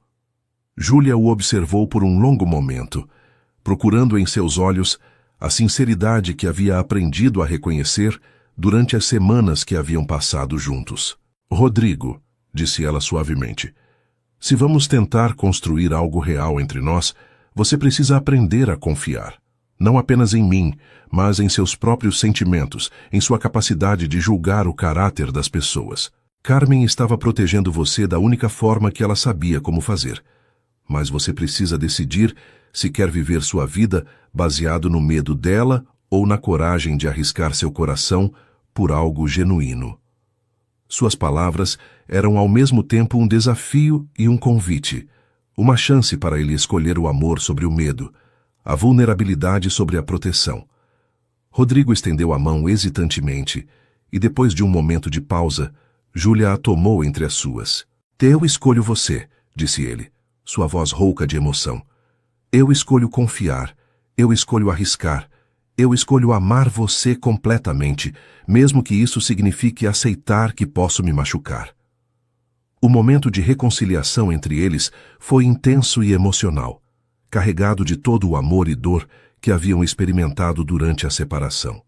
Júlia o observou por um longo momento, procurando em seus olhos a sinceridade que havia aprendido a reconhecer durante as semanas que haviam passado juntos. Rodrigo, disse ela suavemente, se vamos tentar construir algo real entre nós, você precisa aprender a confiar. Não apenas em mim, mas em seus próprios sentimentos, em sua capacidade de julgar o caráter das pessoas. Carmen estava protegendo você da única forma que ela sabia como fazer. Mas você precisa decidir se quer viver sua vida baseado no medo dela ou na coragem de arriscar seu coração por algo genuíno. Suas palavras eram ao mesmo tempo um desafio e um convite, uma chance para ele escolher o amor sobre o medo, a vulnerabilidade sobre a proteção. Rodrigo estendeu a mão hesitantemente e, depois de um momento de pausa, Júlia a tomou entre as suas. Eu escolho você, disse ele, sua voz rouca de emoção. Eu escolho confiar, eu escolho arriscar, Eu escolho amar você completamente, mesmo que isso signifique aceitar que posso me machucar. O momento de reconciliação entre eles foi intenso e emocional, carregado de todo o amor e dor que haviam experimentado durante a separação.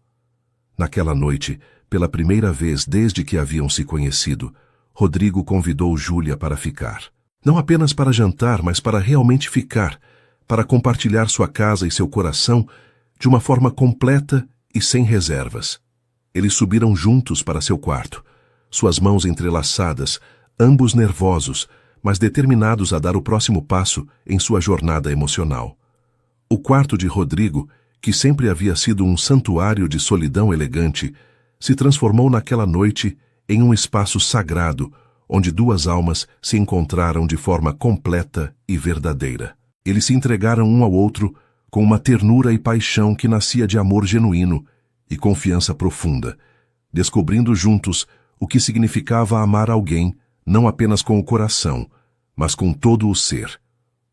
Naquela noite, pela primeira vez desde que haviam se conhecido, Rodrigo convidou Júlia para ficar. Não apenas para jantar, mas para realmente ficar, para compartilhar sua casa e seu coração de uma forma completa e sem reservas. Eles subiram juntos para seu quarto, suas mãos entrelaçadas, ambos nervosos, mas determinados a dar o próximo passo em sua jornada emocional. O quarto de Rodrigo, que sempre havia sido um santuário de solidão elegante, se transformou naquela noite em um espaço sagrado, onde duas almas se encontraram de forma completa e verdadeira. Eles se entregaram um ao outro com uma ternura e paixão que nascia de amor genuíno e confiança profunda, descobrindo juntos o que significava amar alguém não apenas com o coração, mas com todo o ser.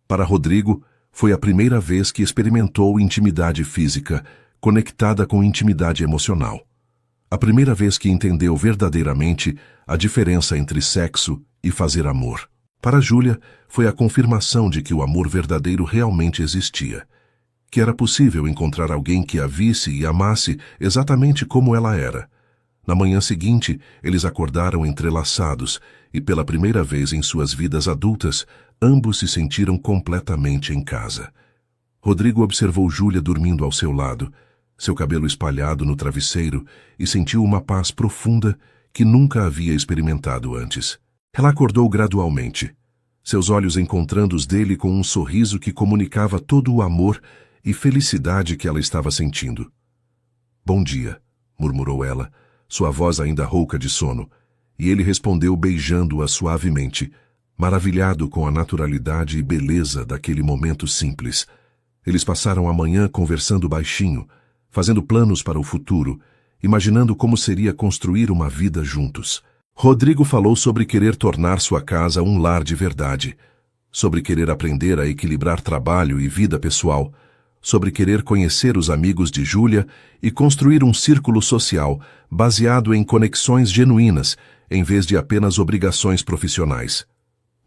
Para Rodrigo, foi a primeira vez que experimentou intimidade física conectada com intimidade emocional. A primeira vez que entendeu verdadeiramente a diferença entre sexo e fazer amor. Para Júlia, foi a confirmação de que o amor verdadeiro realmente existia, que era possível encontrar alguém que a visse e amasse exatamente como ela era. Na manhã seguinte, eles acordaram entrelaçados e, pela primeira vez em suas vidas adultas, ambos se sentiram completamente em casa. Rodrigo observou Júlia dormindo ao seu lado, seu cabelo espalhado no travesseiro, e sentiu uma paz profunda que nunca havia experimentado antes. Ela acordou gradualmente, seus olhos encontrando os dele com um sorriso que comunicava todo o amor e felicidade que ela estava sentindo. "Bom dia", murmurou ela, sua voz ainda rouca de sono, e ele respondeu beijando-a suavemente, maravilhado com a naturalidade e beleza daquele momento simples. Eles passaram a manhã conversando baixinho, fazendo planos para o futuro, imaginando como seria construir uma vida juntos. Rodrigo falou sobre querer tornar sua casa um lar de verdade, sobre querer aprender a equilibrar trabalho e vida pessoal, sobre querer conhecer os amigos de Júlia e construir um círculo social baseado em conexões genuínas, em vez de apenas obrigações profissionais.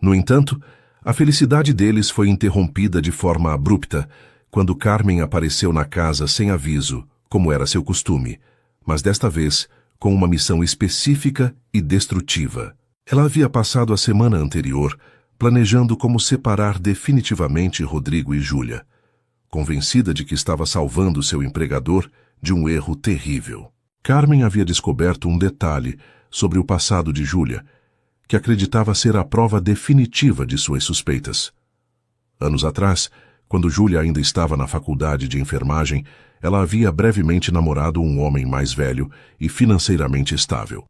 No entanto, a felicidade deles foi interrompida de forma abrupta quando Carmen apareceu na casa sem aviso, como era seu costume, mas desta vez com uma missão específica e destrutiva. Ela havia passado a semana anterior planejando como separar definitivamente Rodrigo e Júlia, convencida de que estava salvando seu empregador de um erro terrível. Carmen havia descoberto um detalhe sobre o passado de Júlia, que acreditava ser a prova definitiva de suas suspeitas. Anos atrás, quando Júlia ainda estava na faculdade de enfermagem, ela havia brevemente namorado um homem mais velho e financeiramente estável.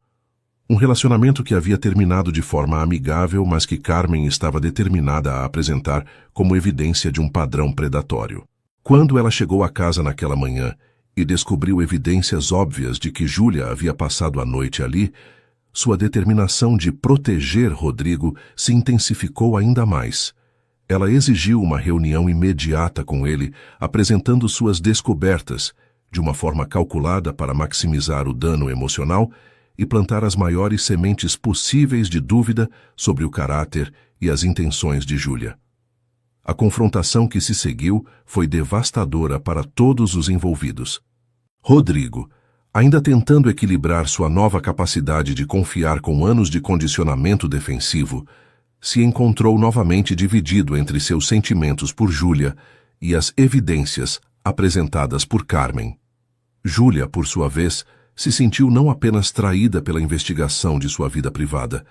Um relacionamento que havia terminado de forma amigável, mas que Carmen estava determinada a apresentar como evidência de um padrão predatório. Quando ela chegou à casa naquela manhã e descobriu evidências óbvias de que Júlia havia passado a noite ali, sua determinação de proteger Rodrigo se intensificou ainda mais. Ela exigiu uma reunião imediata com ele, apresentando suas descobertas, de uma forma calculada para maximizar o dano emocional e plantar as maiores sementes possíveis de dúvida sobre o caráter e as intenções de Júlia. A confrontação que se seguiu foi devastadora para todos os envolvidos. Rodrigo, ainda tentando equilibrar sua nova capacidade de confiar com anos de condicionamento defensivo, se encontrou novamente dividido entre seus sentimentos por Júlia e as evidências apresentadas por Carmen. Júlia, por sua vez, se sentiu não apenas traída pela investigação de sua vida privada,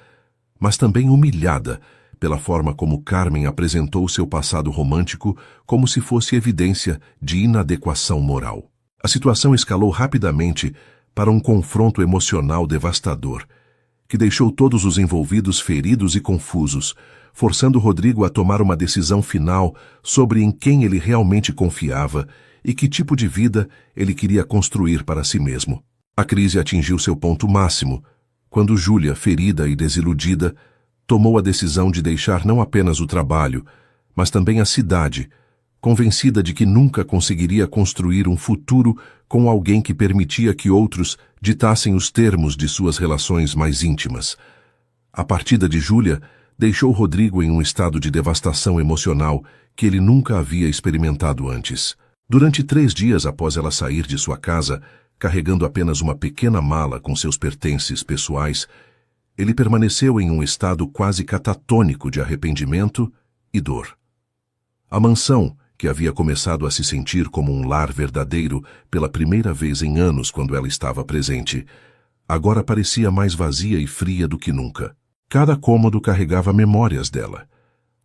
mas também humilhada pela forma como Carmen apresentou seu passado romântico como se fosse evidência de inadequação moral. A situação escalou rapidamente para um confronto emocional devastador, que deixou todos os envolvidos feridos e confusos, forçando Rodrigo a tomar uma decisão final sobre em quem ele realmente confiava e que tipo de vida ele queria construir para si mesmo. A crise atingiu seu ponto máximo, quando Júlia, ferida e desiludida, tomou a decisão de deixar não apenas o trabalho, mas também a cidade, convencida de que nunca conseguiria construir um futuro com alguém que permitia que outros ditassem os termos de suas relações mais íntimas. A partida de Júlia deixou Rodrigo em um estado de devastação emocional que ele nunca havia experimentado antes. Durante 3 dias após ela sair de sua casa, carregando apenas uma pequena mala com seus pertences pessoais, ele permaneceu em um estado quase catatônico de arrependimento e dor. A mansão, que havia começado a se sentir como um lar verdadeiro pela primeira vez em anos quando ela estava presente, agora parecia mais vazia e fria do que nunca. Cada cômodo carregava memórias dela.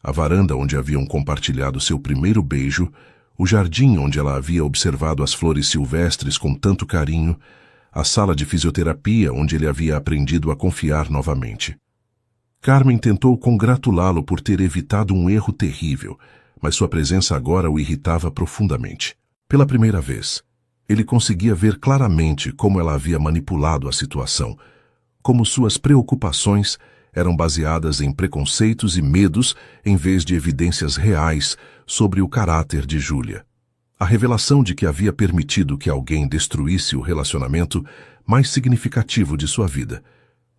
A varanda onde haviam compartilhado seu primeiro beijo, o jardim onde ela havia observado as flores silvestres com tanto carinho, a sala de fisioterapia onde ele havia aprendido a confiar novamente. Carmen tentou congratulá-lo por ter evitado um erro terrível, mas sua presença agora o irritava profundamente. Pela primeira vez, ele conseguia ver claramente como ela havia manipulado a situação, como suas preocupações eram baseadas em preconceitos e medos em vez de evidências reais sobre o caráter de Júlia. A revelação de que havia permitido que alguém destruísse o relacionamento mais significativo de sua vida,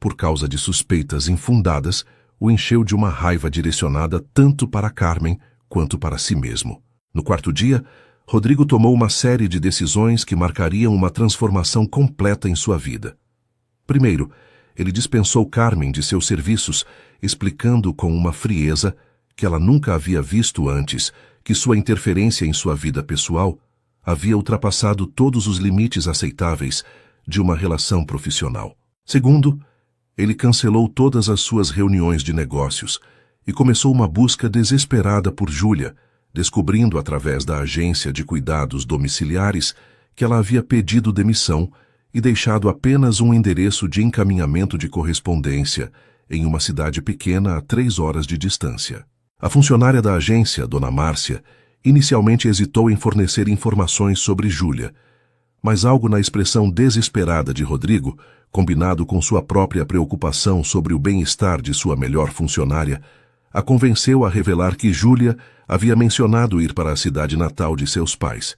por causa de suspeitas infundadas, o encheu de uma raiva direcionada tanto para Carmen quanto para si mesmo. No quarto dia, Rodrigo tomou uma série de decisões que marcariam uma transformação completa em sua vida. Primeiro, ele dispensou Carmen de seus serviços, explicando com uma frieza que ela nunca havia visto antes que sua interferência em sua vida pessoal havia ultrapassado todos os limites aceitáveis de uma relação profissional. Segundo, ele cancelou todas as suas reuniões de negócios e começou uma busca desesperada por Júlia, descobrindo através da agência de cuidados domiciliares que ela havia pedido demissão e deixado apenas um endereço de encaminhamento de correspondência em uma cidade pequena a 3 horas de distância. A funcionária da agência, Dona Márcia, inicialmente hesitou em fornecer informações sobre Júlia, mas algo na expressão desesperada de Rodrigo, combinado com sua própria preocupação sobre o bem-estar de sua melhor funcionária, a convenceu a revelar que Júlia havia mencionado ir para a cidade natal de seus pais,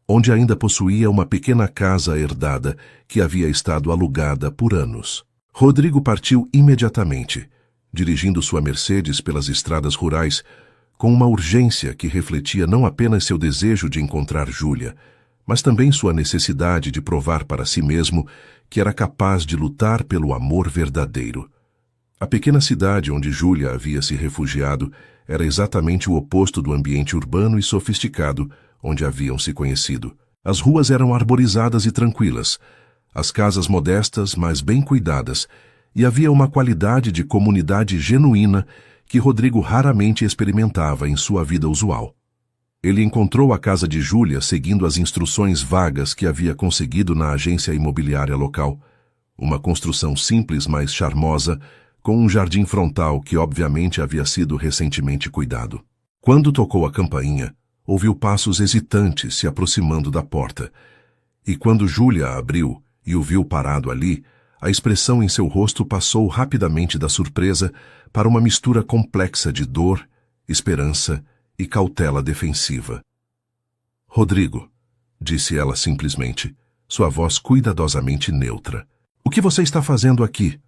onde ainda possuía uma pequena casa herdada que havia estado alugada por anos. Rodrigo partiu imediatamente, dirigindo sua Mercedes pelas estradas rurais, com uma urgência que refletia não apenas seu desejo de encontrar Júlia, mas também sua necessidade de provar para si mesmo que era capaz de lutar pelo amor verdadeiro. A pequena cidade onde Júlia havia se refugiado era exatamente o oposto do ambiente urbano e sofisticado onde haviam se conhecido. As ruas eram arborizadas e tranquilas, as casas modestas, mas bem cuidadas, e havia uma qualidade de comunidade genuína que Rodrigo raramente experimentava em sua vida usual. Ele encontrou a casa de Júlia seguindo as instruções vagas que havia conseguido na agência imobiliária local, uma construção simples, mas charmosa, com um jardim frontal que obviamente havia sido recentemente cuidado. Quando tocou a campainha, ouviu passos hesitantes se aproximando da porta, e quando Júlia a abriu e o viu parado ali, a expressão em seu rosto passou rapidamente da surpresa para uma mistura complexa de dor, esperança e cautela defensiva. "Rodrigo", disse ela simplesmente, sua voz cuidadosamente neutra. "O que você está fazendo aqui?"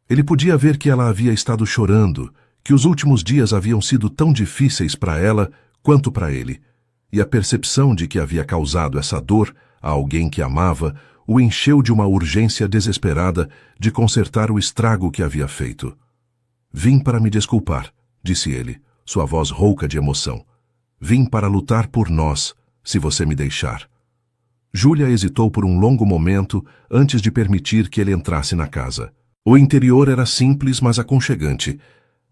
Ele podia ver que ela havia estado chorando, que os últimos dias haviam sido tão difíceis para ela quanto para ele, e a percepção de que havia causado essa dor a alguém que amava o encheu de uma urgência desesperada de consertar o estrago que havia feito. "Vim para me desculpar", disse ele, sua voz rouca de emoção. "Vim para lutar por nós, se você me deixar." Júlia hesitou por um longo momento antes de permitir que ele entrasse na casa. O interior era simples, mas aconchegante,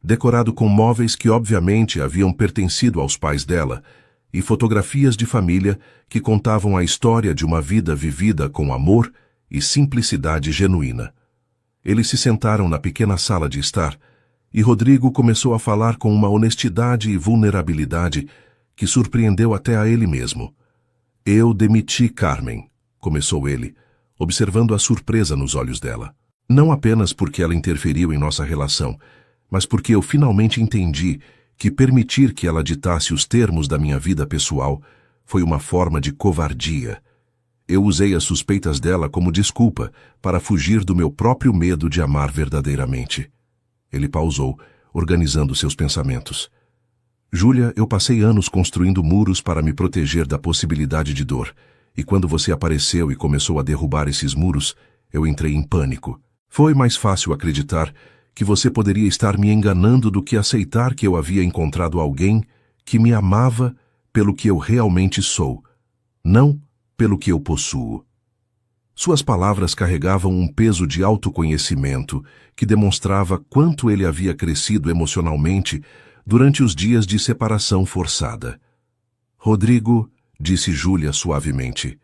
decorado com móveis que obviamente haviam pertencido aos pais dela, e fotografias de família que contavam a história de uma vida vivida com amor e simplicidade genuína. Eles se sentaram na pequena sala de estar, e Rodrigo começou a falar com uma honestidade e vulnerabilidade que surpreendeu até a ele mesmo. "Eu demiti Carmen", começou ele, observando a surpresa nos olhos dela. "Não apenas porque ela interferiu em nossa relação, mas porque eu finalmente entendi que permitir que ela ditasse os termos da minha vida pessoal foi uma forma de covardia. Eu usei as suspeitas dela como desculpa para fugir do meu próprio medo de amar verdadeiramente. Ele pausou, organizando seus pensamentos. Júlia, eu passei anos construindo muros para me proteger da possibilidade de dor, e quando você apareceu e começou a derrubar esses muros, eu entrei em pânico. Foi mais fácil acreditar que você poderia estar me enganando do que aceitar que eu havia encontrado alguém que me amava pelo que eu realmente sou, não pelo que eu possuo. Suas palavras carregavam um peso de autoconhecimento que demonstrava quanto ele havia crescido emocionalmente durante os dias de separação forçada. Rodrigo, disse Júlia suavemente,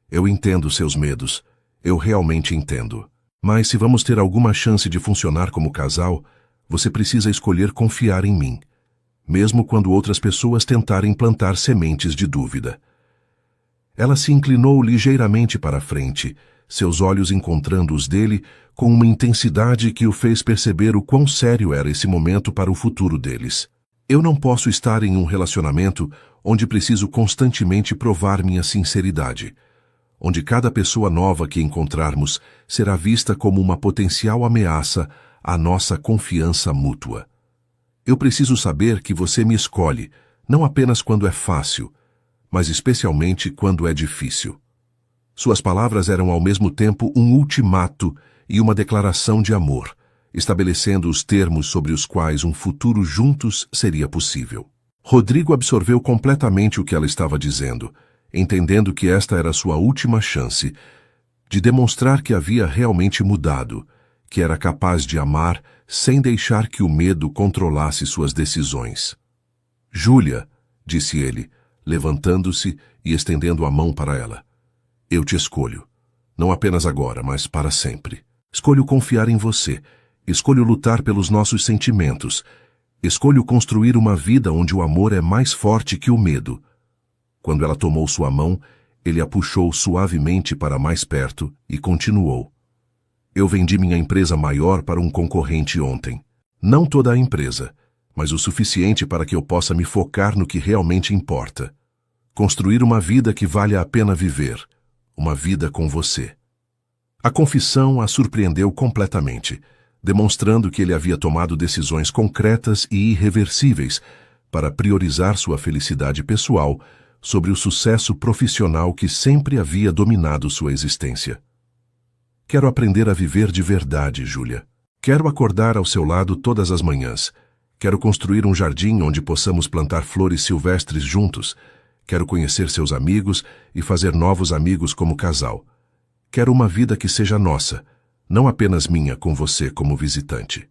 eu entendo seus medos, eu realmente entendo. Mas se vamos ter alguma chance de funcionar como casal, você precisa escolher confiar em mim, mesmo quando outras pessoas tentarem plantar sementes de dúvida. Ela se inclinou ligeiramente para a frente, seus olhos encontrando os dele com uma intensidade que o fez perceber o quão sério era esse momento para o futuro deles. Eu não posso estar em um relacionamento onde preciso constantemente provar minha sinceridade, onde cada pessoa nova que encontrarmos será vista como uma potencial ameaça à nossa confiança mútua. Eu preciso saber que você me escolhe, não apenas quando é fácil, mas especialmente quando é difícil. Suas palavras eram ao mesmo tempo um ultimato e uma declaração de amor, estabelecendo os termos sobre os quais um futuro juntos seria possível. Rodrigo absorveu completamente o que ela estava dizendo, entendendo que esta era sua última chance de demonstrar que havia realmente mudado, que era capaz de amar sem deixar que o medo controlasse suas decisões. Júlia, disse ele, levantando-se e estendendo a mão para ela. Eu te escolho. Não apenas agora, mas para sempre. Escolho confiar em você. Escolho lutar pelos nossos sentimentos. Escolho construir uma vida onde o amor é mais forte que o medo. Quando ela tomou sua mão, ele a puxou suavemente para mais perto e continuou. Eu vendi minha empresa maior para um concorrente ontem. Não toda a empresa, mas o suficiente para que eu possa me focar no que realmente importa. Construir uma vida que vale a pena viver. Uma vida com você. A confissão a surpreendeu completamente, demonstrando que ele havia tomado decisões concretas e irreversíveis para priorizar sua felicidade pessoal sobre o sucesso profissional que sempre havia dominado sua existência. Quero aprender a viver de verdade, Júlia. Quero acordar ao seu lado todas as manhãs. Quero construir um jardim onde possamos plantar flores silvestres juntos. Quero conhecer seus amigos e fazer novos amigos como casal. Quero uma vida que seja nossa, não apenas minha com você como visitante.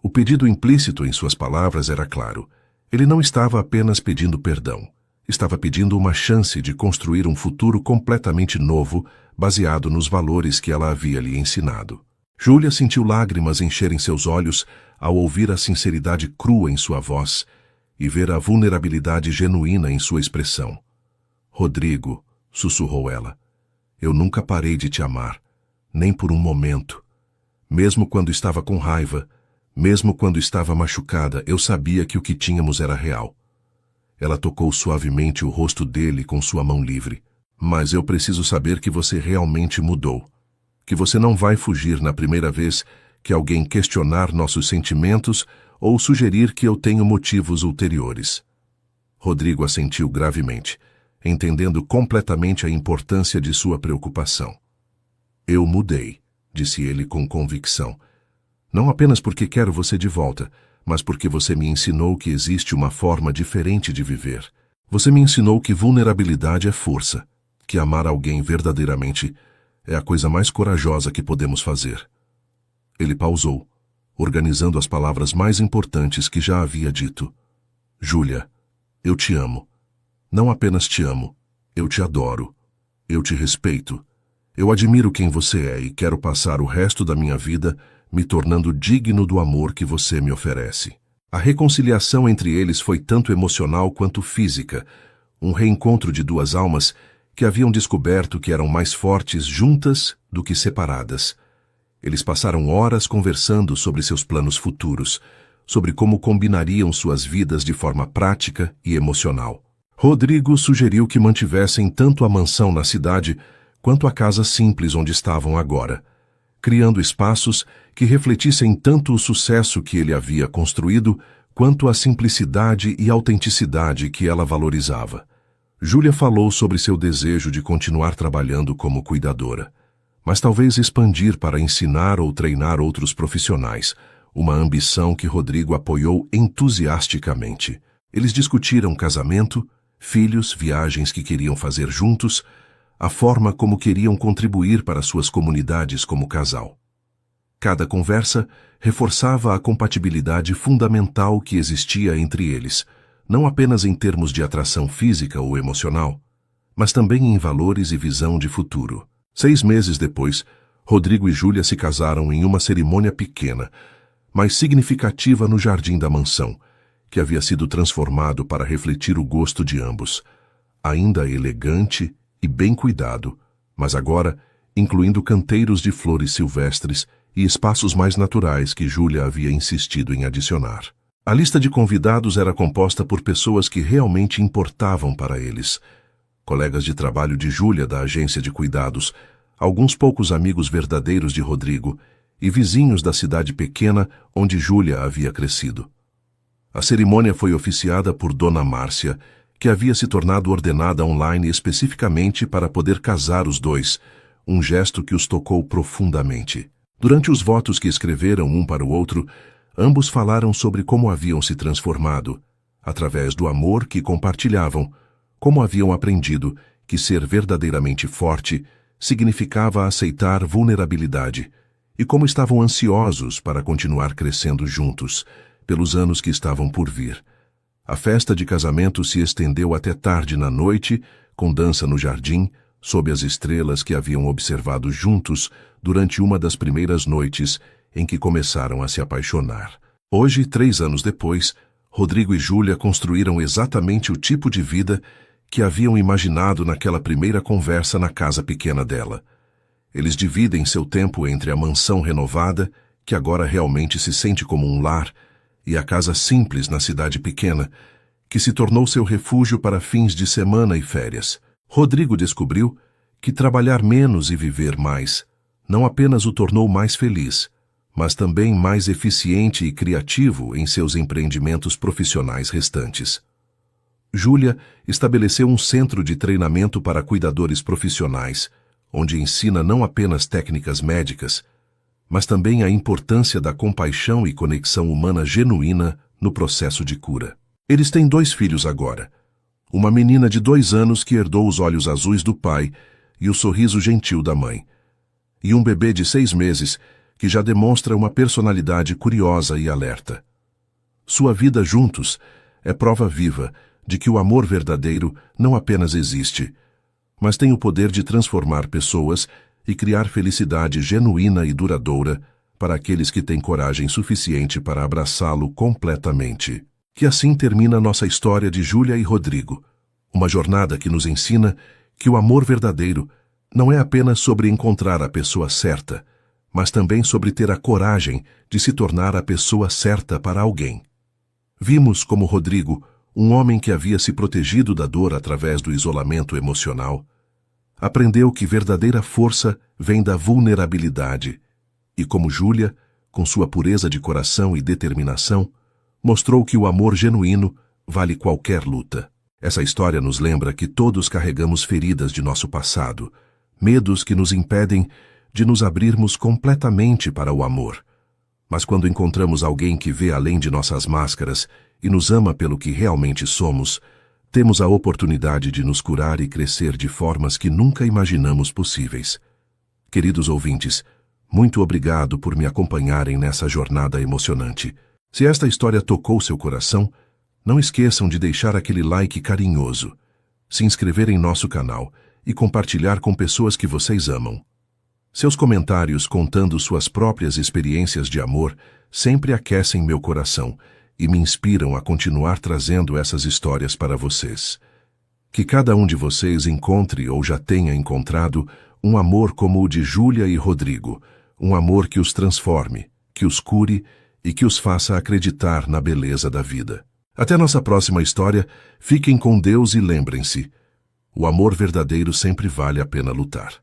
O pedido implícito em suas palavras era claro. Ele não estava apenas pedindo perdão. Estava pedindo uma chance de construir um futuro completamente novo, baseado nos valores que ela havia lhe ensinado. Júlia sentiu lágrimas encherem seus olhos ao ouvir a sinceridade crua em sua voz e ver a vulnerabilidade genuína em sua expressão. Rodrigo, sussurrou ela, eu nunca parei de te amar, nem por um momento. Mesmo quando estava com raiva, mesmo quando estava machucada, eu sabia que o que tínhamos era real. Ela tocou suavemente o rosto dele com sua mão livre. Mas eu preciso saber que você realmente mudou. Que você não vai fugir na primeira vez que alguém questionar nossos sentimentos ou sugerir que eu tenho motivos ulteriores. Rodrigo assentiu gravemente, entendendo completamente a importância de sua preocupação. Eu mudei, disse ele com convicção. Não apenas porque quero você de volta, mas porque você me ensinou que existe uma forma diferente de viver. Você me ensinou que vulnerabilidade é força, que amar alguém verdadeiramente é a coisa mais corajosa que podemos fazer. Ele pausou, organizando as palavras mais importantes que já havia dito. Júlia, eu te amo. Não apenas te amo, eu te adoro. Eu te respeito. Eu admiro quem você é e quero passar o resto da minha vida me tornando digno do amor que você me oferece. A reconciliação entre eles foi tanto emocional quanto física, um reencontro de duas almas que haviam descoberto que eram mais fortes juntas do que separadas. Eles passaram horas conversando sobre seus planos futuros, sobre como combinariam suas vidas de forma prática e emocional. Rodrigo sugeriu que mantivessem tanto a mansão na cidade quanto a casa simples onde estavam agora, criando espaços que refletissem tanto o sucesso que ele havia construído quanto a simplicidade e autenticidade que ela valorizava. Júlia falou sobre seu desejo de continuar trabalhando como cuidadora, mas talvez expandir para ensinar ou treinar outros profissionais, uma ambição que Rodrigo apoiou entusiasticamente. Eles discutiram casamento, filhos, viagens que queriam fazer juntos, a forma como queriam contribuir para suas comunidades como casal. Cada conversa reforçava a compatibilidade fundamental que existia entre eles, não apenas em termos de atração física ou emocional, mas também em valores e visão de futuro. 6 meses depois, Rodrigo e Júlia se casaram em uma cerimônia pequena, mas significativa no jardim da mansão, que havia sido transformado para refletir o gosto de ambos, ainda elegante e bem cuidado, mas agora incluindo canteiros de flores silvestres e espaços mais naturais que Júlia havia insistido em adicionar. A lista de convidados era composta por pessoas que realmente importavam para eles. Colegas de trabalho de Júlia da agência de cuidados, alguns poucos amigos verdadeiros de Rodrigo e vizinhos da cidade pequena onde Júlia havia crescido. A cerimônia foi oficiada por Dona Márcia, que havia se tornado ordenada online especificamente para poder casar os dois, um gesto que os tocou profundamente. Durante os votos que escreveram um para o outro, ambos falaram sobre como haviam se transformado, através do amor que compartilhavam, como haviam aprendido que ser verdadeiramente forte significava aceitar vulnerabilidade, e como estavam ansiosos para continuar crescendo juntos, pelos anos que estavam por vir. A festa de casamento se estendeu até tarde na noite, com dança no jardim, sob as estrelas que haviam observado juntos durante uma das primeiras noites em que começaram a se apaixonar. Hoje, 3 anos depois, Rodrigo e Júlia construíram exatamente o tipo de vida que haviam imaginado naquela primeira conversa na casa pequena dela. Eles dividem seu tempo entre a mansão renovada, que agora realmente se sente como um lar, e a casa simples na cidade pequena, que se tornou seu refúgio para fins de semana e férias. Rodrigo descobriu que trabalhar menos e viver mais não apenas o tornou mais feliz, mas também mais eficiente e criativo em seus empreendimentos profissionais restantes. Júlia estabeleceu um centro de treinamento para cuidadores profissionais, onde ensina não apenas técnicas médicas, mas também a importância da compaixão e conexão humana genuína no processo de cura. Eles têm 2 filhos agora. Uma menina de 2 anos que herdou os olhos azuis do pai e o sorriso gentil da mãe. E um bebê de 6 meses que já demonstra uma personalidade curiosa e alerta. Sua vida juntos é prova viva de que o amor verdadeiro não apenas existe, mas tem o poder de transformar pessoas e criar felicidade genuína e duradoura para aqueles que têm coragem suficiente para abraçá-lo completamente. Que assim termina nossa história de Júlia e Rodrigo, uma jornada que nos ensina que o amor verdadeiro não é apenas sobre encontrar a pessoa certa, mas também sobre ter a coragem de se tornar a pessoa certa para alguém. Vimos como Rodrigo, um homem que havia se protegido da dor através do isolamento emocional, aprendeu que verdadeira força vem da vulnerabilidade, e como Júlia, com sua pureza de coração e determinação, mostrou que o amor genuíno vale qualquer luta. Essa história nos lembra que todos carregamos feridas de nosso passado, medos que nos impedem de nos abrirmos completamente para o amor. Mas quando encontramos alguém que vê além de nossas máscaras e nos ama pelo que realmente somos, temos a oportunidade de nos curar e crescer de formas que nunca imaginamos possíveis. Queridos ouvintes, muito obrigado por me acompanharem nessa jornada emocionante. Se esta história tocou seu coração, não esqueçam de deixar aquele like carinhoso, se inscrever em nosso canal e compartilhar com pessoas que vocês amam. Seus comentários contando suas próprias experiências de amor sempre aquecem meu coração e me inspiram a continuar trazendo essas histórias para vocês. Que cada um de vocês encontre ou já tenha encontrado um amor como o de Júlia e Rodrigo, um amor que os transforme, que os cure e que os faça acreditar na beleza da vida. Até nossa próxima história, fiquem com Deus e lembrem-se, o amor verdadeiro sempre vale a pena lutar.